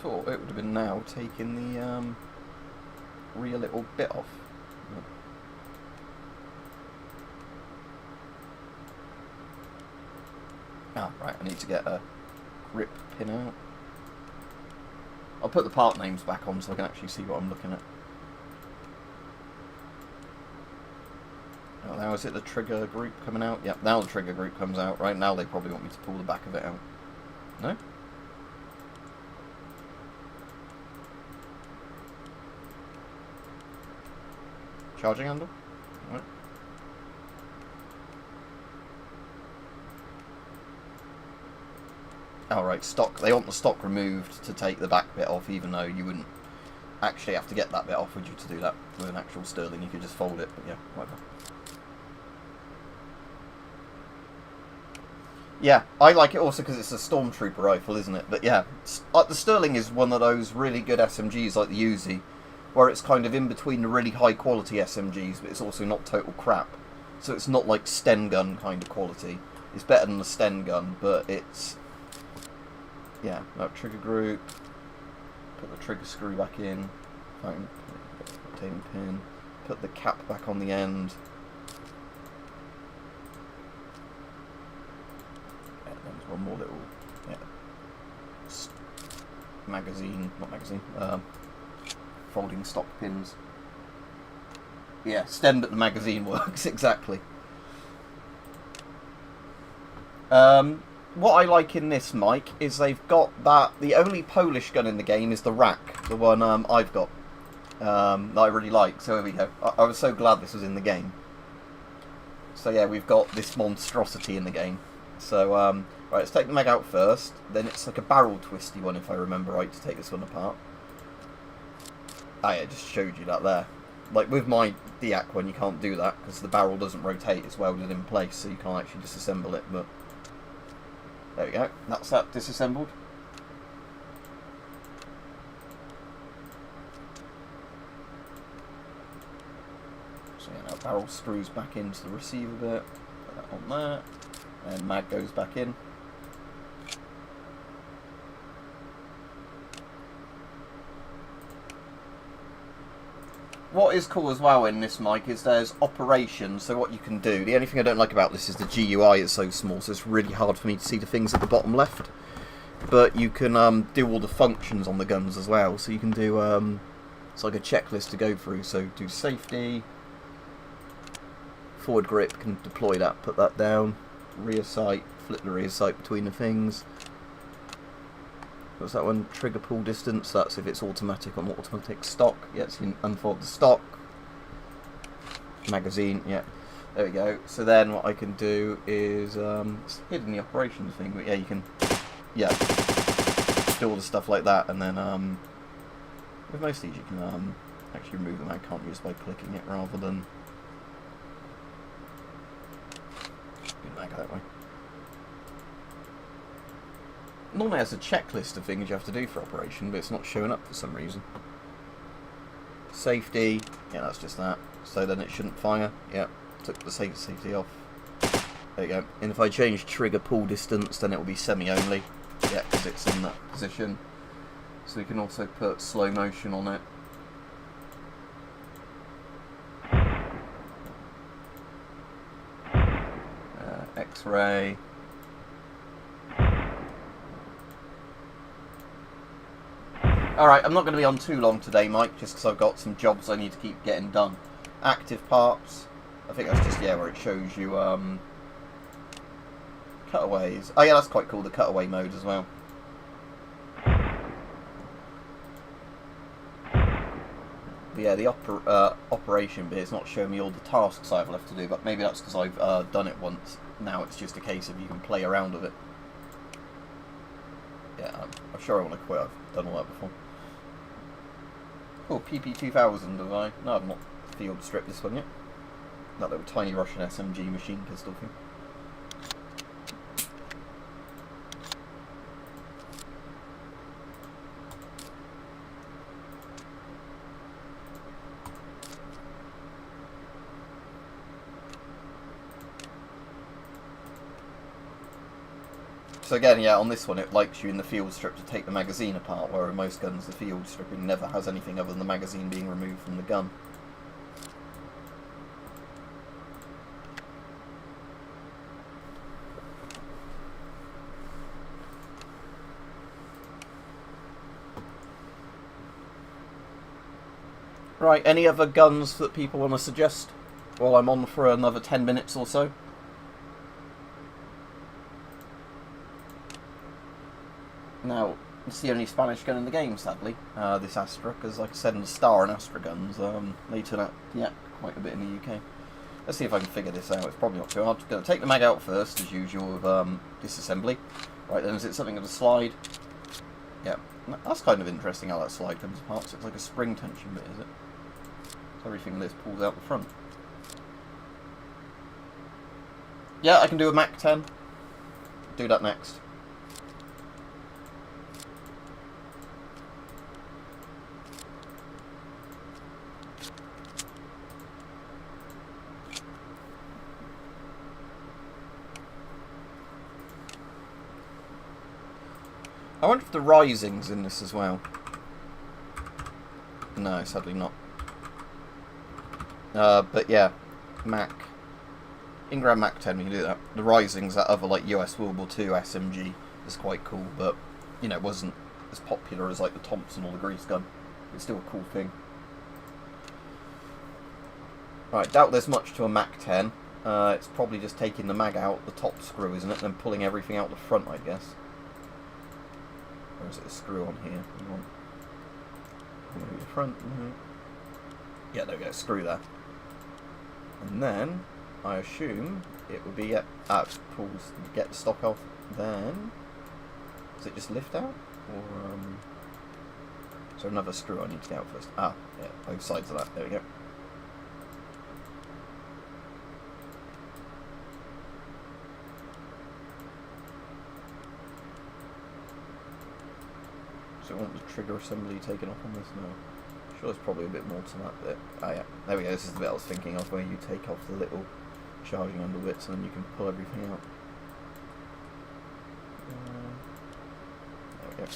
thought it would have been now taking the rear little bit off. Ah, right, I need to get a grip pin out. I'll put the part names back on so I can actually see what I'm looking at. Oh, now is it the trigger group coming out? Yep, now the trigger group comes out. Right, now they probably want me to pull the back of it out. No? Charging handle? Right. Oh, right, stock. They want the stock removed to take the back bit off, even though you wouldn't actually have to get that bit off, would you, to do that with an actual Sterling? You could just fold it, but yeah, whatever. Yeah, I like it also because it's a Stormtrooper rifle, isn't it? But yeah, the Sterling is one of those really good SMGs like the Uzi, where it's kind of in between the really high quality SMGs, but it's also not total crap. So it's not like Sten gun kind of quality. It's better than the Sten gun, but it's... yeah, that trigger group. Put the trigger screw back in. Rotating pin. Put the cap back on the end. Yeah, there's one more little... yeah. Magazine, not magazine. Folding stock pins. Yeah, Sten but the magazine works, exactly. What I like in this mic is they've got that... the only Polish gun in the game is the Rack, the one I've got, that I really like. So here we go. I was so glad this was in the game. So yeah, we've got this monstrosity in the game. So, right, let's take the mag out first. Then it's like a barrel twisty one, if I remember right, to take this one apart. Ah, yeah, just showed you that there. Like, with my Diak one, you can't do that, because the barrel doesn't rotate, it's welded in place, so you can't actually disassemble it, but... there we go, that's that disassembled. So yeah, that barrel screws back into the receiver bit, put that on there, and mag goes back in. What is cool as well in this mic is there's operations, so what you can do. The only thing I don't like about this is the GUI is so small, so it's really hard for me to see the things at the bottom left. But you can do all the functions on the guns as well, so you can do, it's like a checklist to go through, so do safety, forward grip, can deploy that, put that down, rear sight, flip the rear sight between the things. What's that one? Trigger pull distance, that's if it's automatic on automatic stock. Yeah, so you can unfold the stock. Magazine, yeah. There we go. So then what I can do is, it's hidden the operations thing, but yeah, you can, yeah, do all the stuff like that, and then, with most of these you can, actually remove them. I can't use by clicking it rather than, mag that way. Normally has a checklist of things you have to do for operation, but it's not showing up for some reason. Safety, yeah, that's just that. So then it shouldn't fire. Yeah, took the safety off. There you go. And if I change trigger pull distance, then it will be semi-only. Yeah, because it's in that position. So we can also put slow motion on it. X-ray. Alright, I'm not going to be on too long today, Mike, just because I've got some jobs I need to keep getting done. Active parts. I think that's just, yeah, where it shows you, cutaways. Oh yeah, that's quite cool, the cutaway mode as well. But yeah, the operation bit is not showing me all the tasks I have left to do, but maybe that's because I've done it once. Now it's just a case of you can play around with it. Yeah, I'm sure I want to quit. I've done all that before. Oh, PP2000 have I? No, I've not field stripped this one yet. That little tiny Russian SMG machine pistol thing. So again, yeah, on this one it likes you in the field strip to take the magazine apart, where in most guns the field stripping never has anything other than the magazine being removed from the gun. Right, any other guns that people want to suggest while I'm on for another 10 minutes or so? Now, it's the only Spanish gun in the game, sadly, this Astra, because like I said in the Star and Astra guns, they turn out, yeah, quite a bit in the UK. Let's see if I can figure this out. It's probably not too hard. I'm going to take the mag out first, as usual, with disassembly. Right, then is it something of a slide? Yeah, that's kind of interesting how that slide comes apart. So it's like a spring tension bit, is it? So everything this pulls out the front. Yeah, I can do a Mach 10. Do that next. I wonder if the rising's in this as well. No, sadly not. But yeah, Ingram Mach 10, we can do that. The rising's that other like US World War II SMG is quite cool, but you know, it wasn't as popular as like the Thompson or the Grease gun. It's still a cool thing. Right, doubt there's much to a Mach 10. It's probably just taking the mag out, the top screw, isn't it? And then pulling everything out the front, I guess. Or is it a screw on here? You want the front? Yeah, there we go, screw there. And then, I assume, it would be, pulls, get the stock off, then, does it just lift out? Or, is there another screw I need to get out first? Ah, yeah, both sides of that, there we go. So I want the trigger assembly taken off on this now. Sure, there's probably a bit more to that bit. Ah, yeah, there we go. This is the bit I was thinking of, where you take off the little charging under bits and then you can pull everything out. There we go.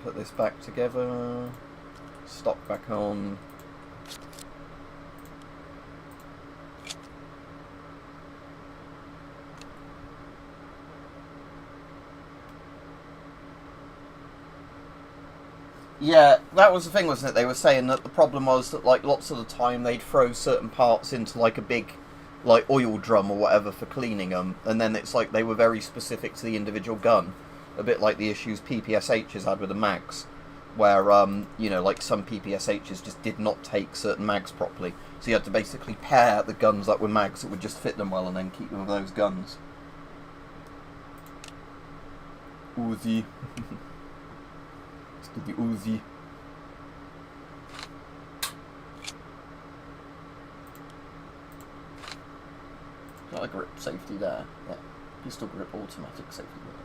Put this back together, stock back on. Yeah, that was the thing, wasn't it? They were saying that the problem was that like lots of the time they'd throw certain parts into like a big like oil drum or whatever for cleaning them, and then it's like they were very specific to the individual gun. A bit like the issues PPSHs had with the mags, where, you know, like some PPSHs just did not take certain mags properly. So you had to basically pair the guns up with mags that would just fit them well and then keep them with those guns. Uzi. Let's do the Uzi. Got a grip safety there. Yeah. Pistol grip automatic safety there.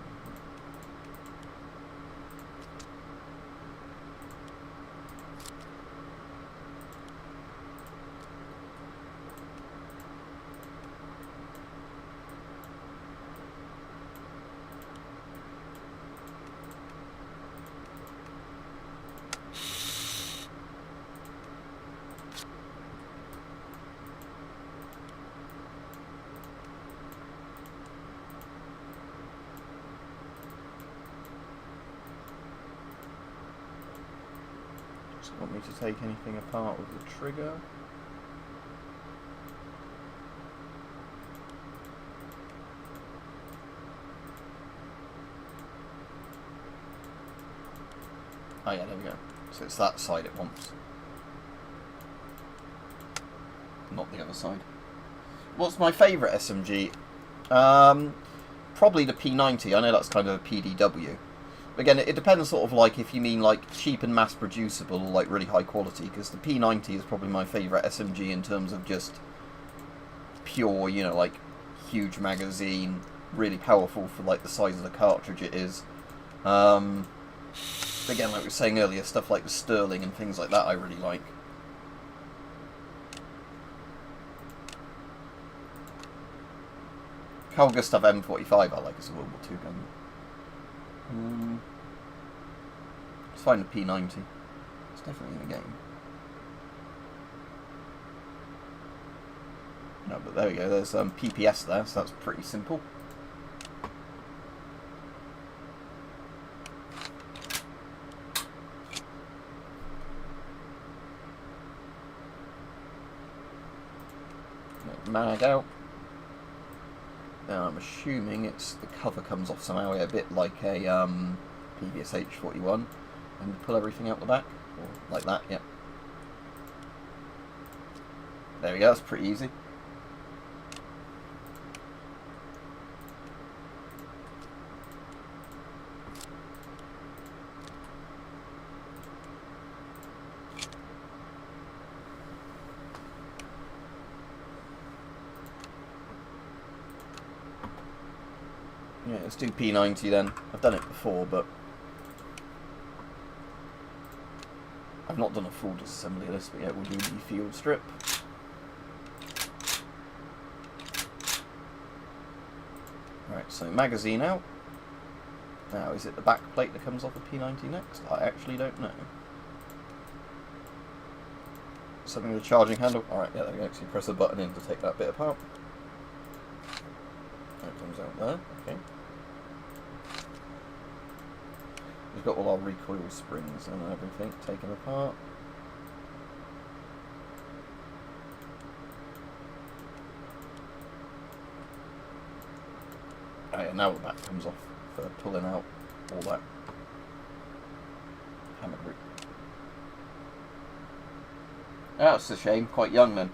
Want me to take anything apart with the trigger? Oh yeah, there we go. So it's that side it wants. Not the other side. What's my favourite SMG? Probably the P90. I know that's kind of a PDW. Again, it depends sort of like if you mean like cheap and mass producible or like really high quality, because the P90 is probably my favourite SMG in terms of just pure, you know, like huge magazine, really powerful for like the size of the cartridge it is. Again, like we were saying earlier, stuff like the Sterling and things like that I really like. Carl Gustav M45 I like as a World War II gun. Let's find a P90. It's definitely in the game. No, but there we go, there's PPS there, so that's pretty simple. Mag out. Now I'm assuming it's the cover comes off somehow, a bit like a PVS H41, and you pull everything out the back, or like that, yep. There we go, that's pretty easy. Yeah, let's do P90 then. I've done it before, but I've not done a full disassembly of this, but yeah, we'll do the field strip. Right, so magazine out. Now, is it the back plate that comes off a P90 next? I actually don't know. Something with a charging handle. Alright, yeah, there we go. So you press the button in to take that bit apart. That comes out there, okay. We've got all our recoil springs and everything taken apart. Oh yeah, now the back comes off for pulling out all that hammer grip. Oh, that's a shame, quite young then.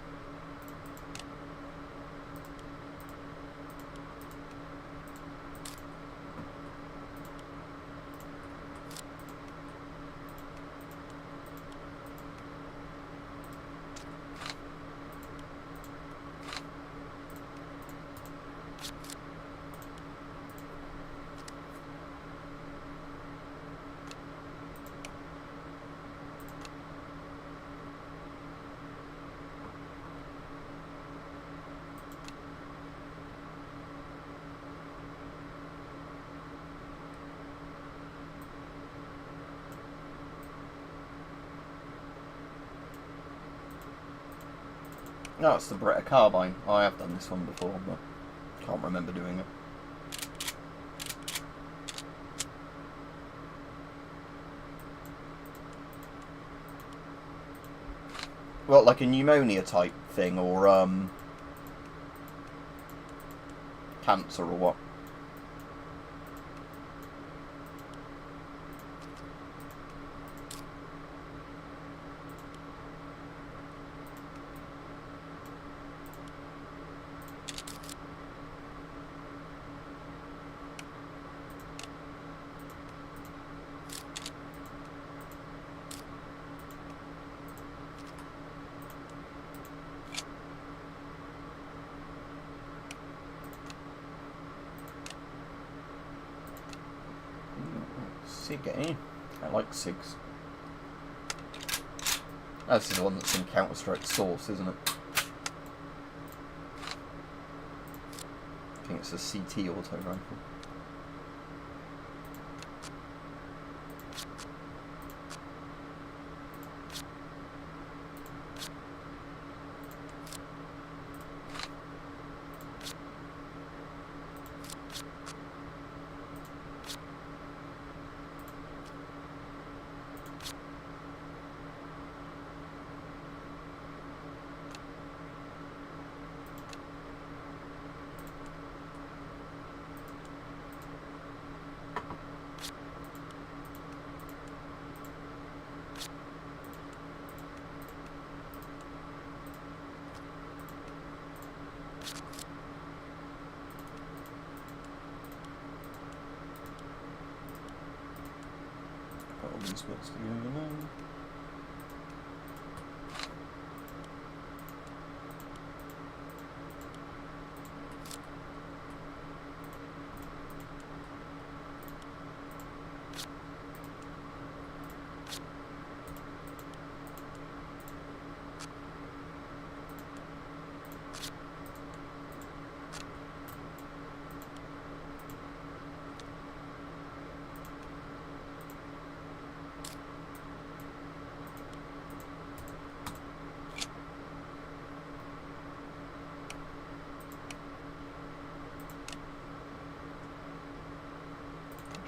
No, it's the Beretta carbine. I have done this one before, but can't remember doing it. Well, like a pneumonia type thing, or cancer or what? SIG, eh? I like SIGs. This is the one that's in Counter-Strike Source, isn't it? I think it's a CT auto rifle. Got all these bits to go in now.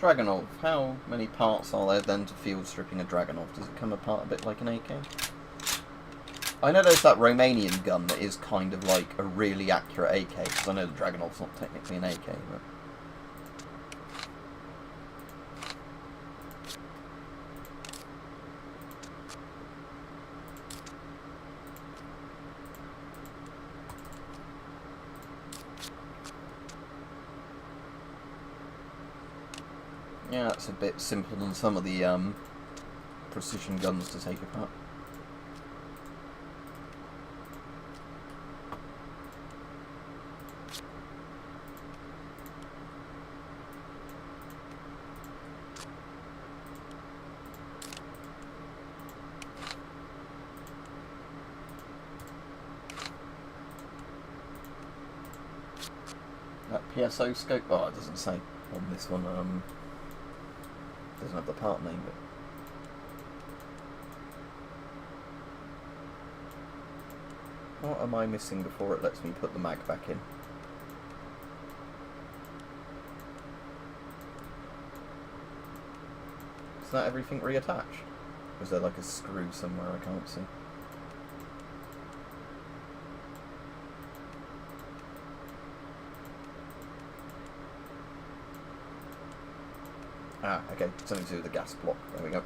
Dragonov. How many parts are there then to field stripping a Dragonov? Does it come apart a bit like an AK? I know there's that Romanian gun that is kind of like a really accurate AK, because I know the Dragonov's not technically an AK, but... Yeah, that's a bit simpler than some of the precision guns to take apart. That PSO scope, oh, it doesn't say on this one, doesn't have the part name, but... What am I missing before it lets me put the mag back in? Is that everything reattached? Or is there like a screw somewhere I can't see? Ah, okay, something to do with the gas block. There we go.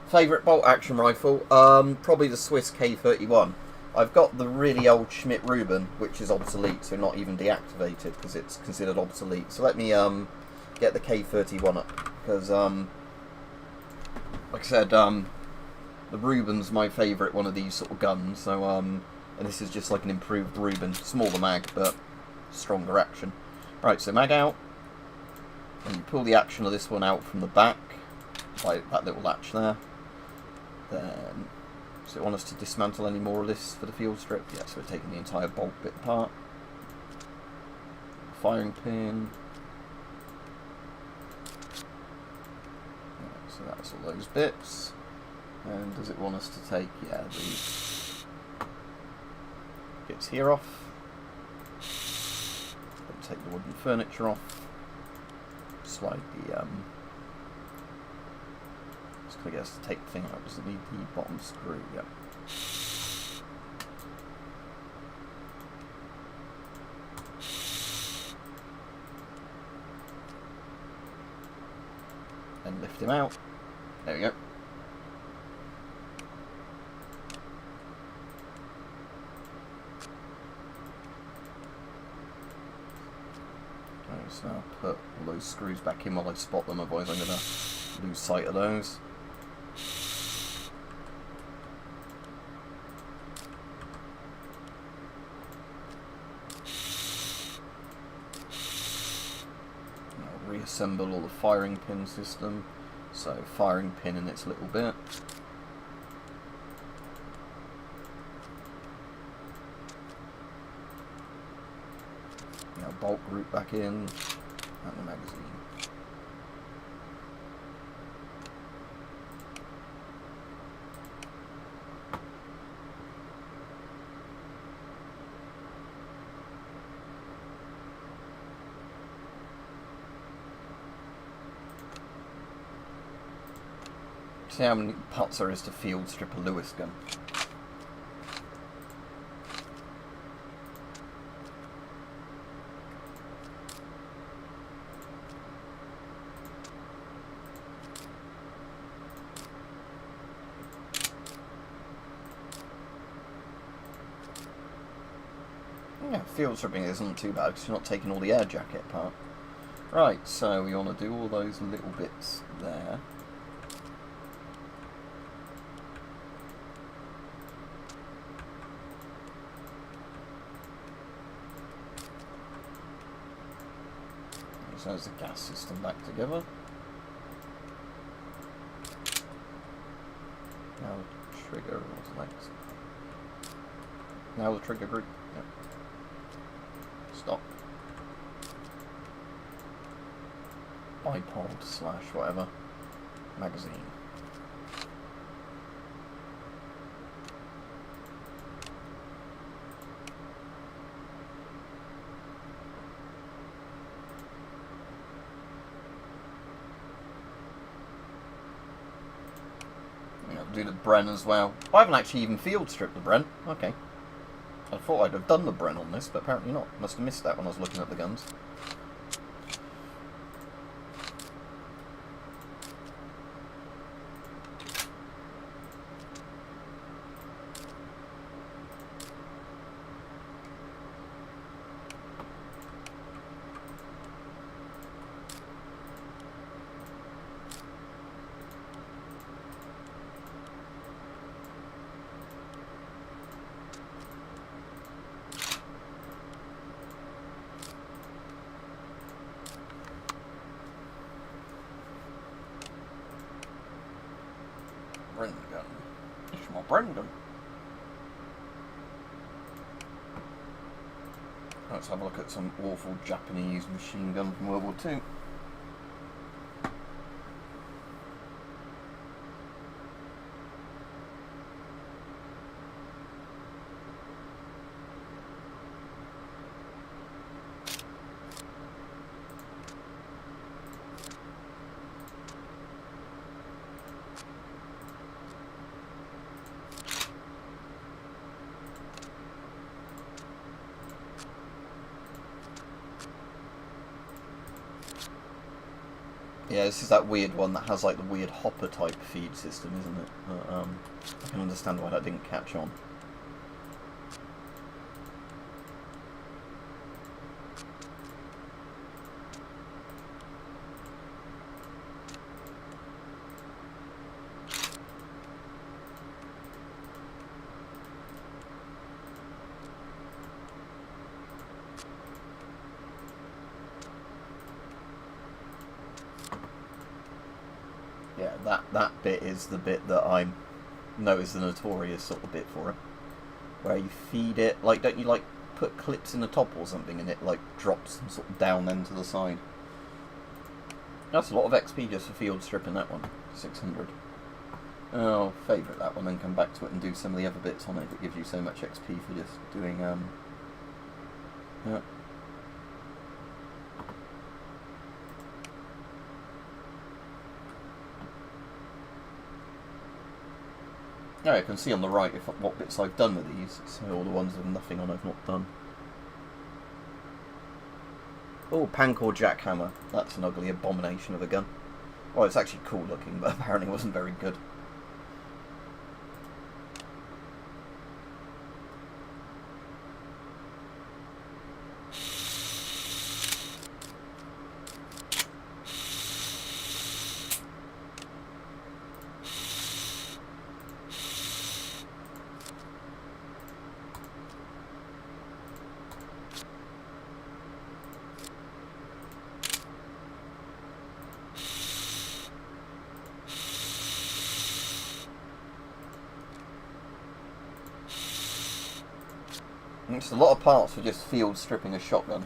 Favourite bolt action rifle? Probably the Swiss K31. I've got the really old Schmidt Ruben, which is obsolete, so not even deactivated because it's considered obsolete. So let me get the K31 up, because like I said, the Ruben's my favourite one of these sort of guns. So and this is just like an improved Ruben, smaller mag but stronger action. Right, so mag out. And you pull the action of this one out from the back, by that little latch there. Then, does it want us to dismantle any more of this for the field strip? Yeah, so we're taking the entire bolt bit apart. Firing pin. Yeah, so that's all those bits. And does it want us to take, yeah, the bits here off. Then take the wooden furniture off. Slide the just I guess to take the thing out. Does it need the bottom screw? Yep. And lift him out. There we go. So I'll put all those screws back in while I spot them, otherwise I'm going to lose sight of those. I'll reassemble all the firing pin system. So firing pin in its little bit. Bolt group back in, and the magazine. See how many parts there is to field strip a Lewis gun. Yeah, field stripping isn't too bad because you're not taking all the air jacket apart. Right, so we want to do all those little bits there. So there's the gas system back together. Now the trigger, what's next? Now the trigger group. Yep. Stop. Bipod slash whatever. Magazine. do the Bren as well. I haven't actually even field stripped the Bren. Okay. I thought I'd have done the Bren on this, but apparently not. Must have missed that when I was looking at the guns. Bren gun. It's my Bren gun. Let's have a look at some awful Japanese machine gun from World War II. Yeah, this is that weird one that has like the weird hopper type feed system, isn't it? I can understand why that didn't catch on. Yeah, that bit is the bit that I know is the notorious sort of bit for it. Where you feed it, like, don't you like put clips in the top or something and it like drops them sort of down then to the side? That's a lot of XP just for field stripping that one. 600. I'll favourite that one and come back to it and do some of the other bits on it that gives you so much XP for just doing, yeah. Yeah, I can see on the right what bits I've done with these, so all the ones with nothing on I've not done. Oh, Pancor jackhammer. That's an ugly abomination of a gun. Well, it's actually cool looking, but apparently wasn't very good. It's a lot of parts for just field stripping a shotgun.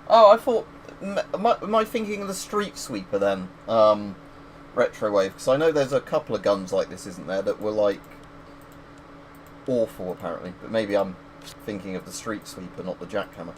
Oh, I thought... Am I thinking of the Street Sweeper then? Retrowave, because I know there's a couple of guns like this, isn't there, that were like... awful, apparently. But maybe I'm thinking of the Street Sweeper, not the jackhammer.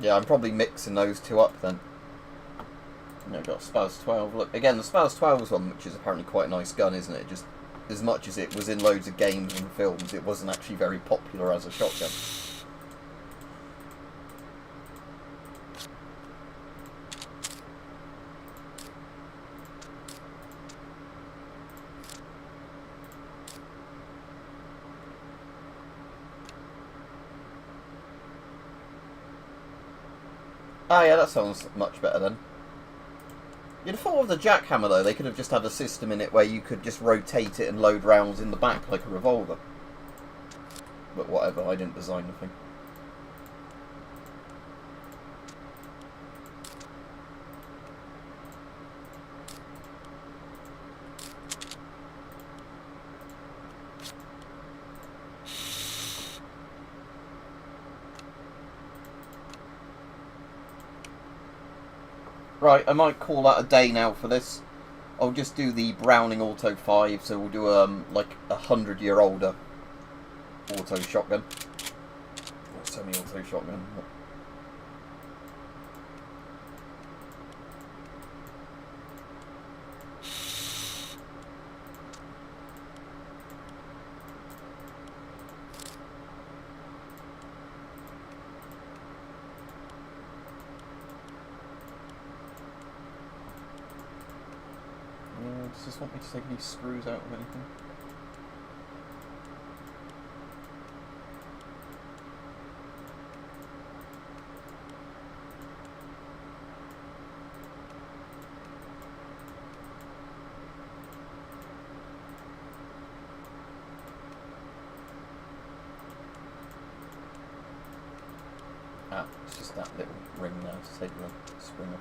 Yeah, I'm probably mixing those two up then. You know, got Spaz 12. Look, again, the Spaz 12 one, which is apparently quite a nice gun, isn't it? Just as much as it was in loads of games and films, it wasn't actually very popular as a shotgun. Ah, yeah, that sounds much better then. You'd have thought of the jackhammer though, they could have just had a system in it where you could just rotate it and load rounds in the back like a revolver. But whatever, I didn't design the thing. Right, I might call that a day now for this. I'll just do the Browning Auto 5, so we'll do like 100-year-older auto shotgun. Or semi-auto shotgun. Does this want me to take any screws out of anything? Ah, it's just that little ring there to take the spring off.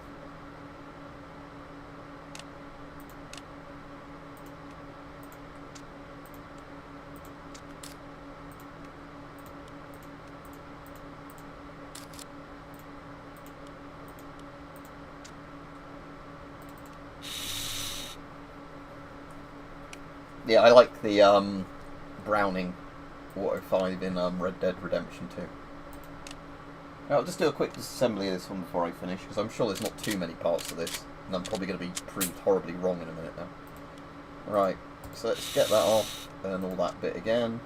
Yeah, I like the Browning Auto 5 in Red Dead Redemption 2. I'll just do a quick disassembly of this one before I finish, because I'm sure there's not too many parts to this, and I'm probably going to be proved horribly wrong in a minute now. Right, so let's get that off, and all that bit again.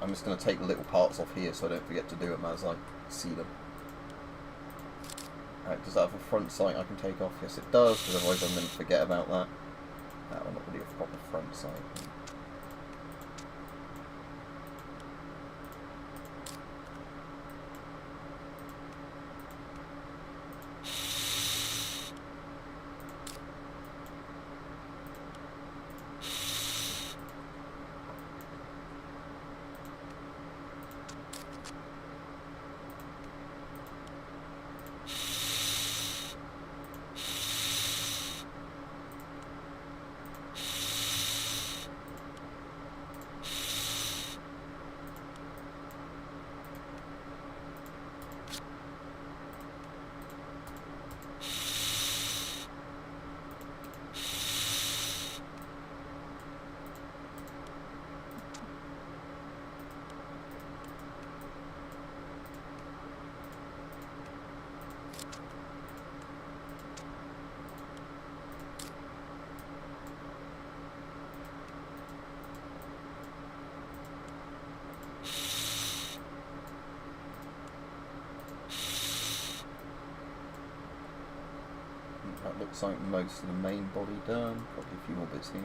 I'm just going to take the little parts off here so I don't forget to do them as I see them. Right, does that have a front sight I can take off? Yes it does, because otherwise I'm going to forget about that. That one not really a proper front sight. That looks like most of the main body done. Probably a few more bits here.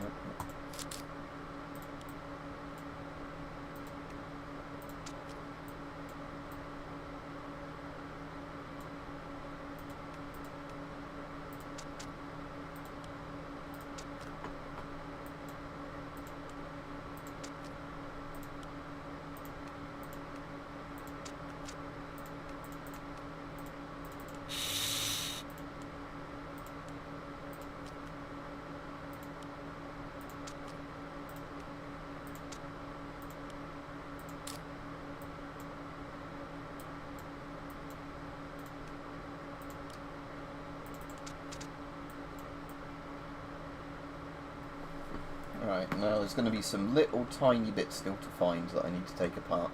Right, now there's going to be some little tiny bits still to find that I need to take apart.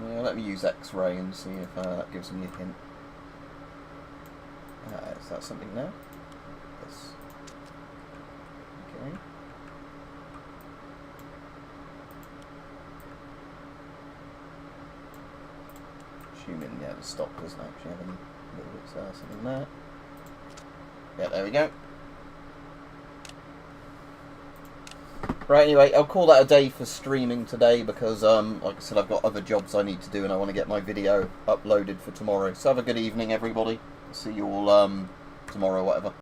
Yeah, let me use X-ray and see if that gives me a hint. Is that something now? Yes. Okay. Assuming, yeah, the stock doesn't actually have any little bits there, something there. Yeah, there we go. Right, anyway, I'll call that a day for streaming today because, like I said, I've got other jobs I need to do and I want to get my video uploaded for tomorrow. So have a good evening, everybody. See you all tomorrow, whatever.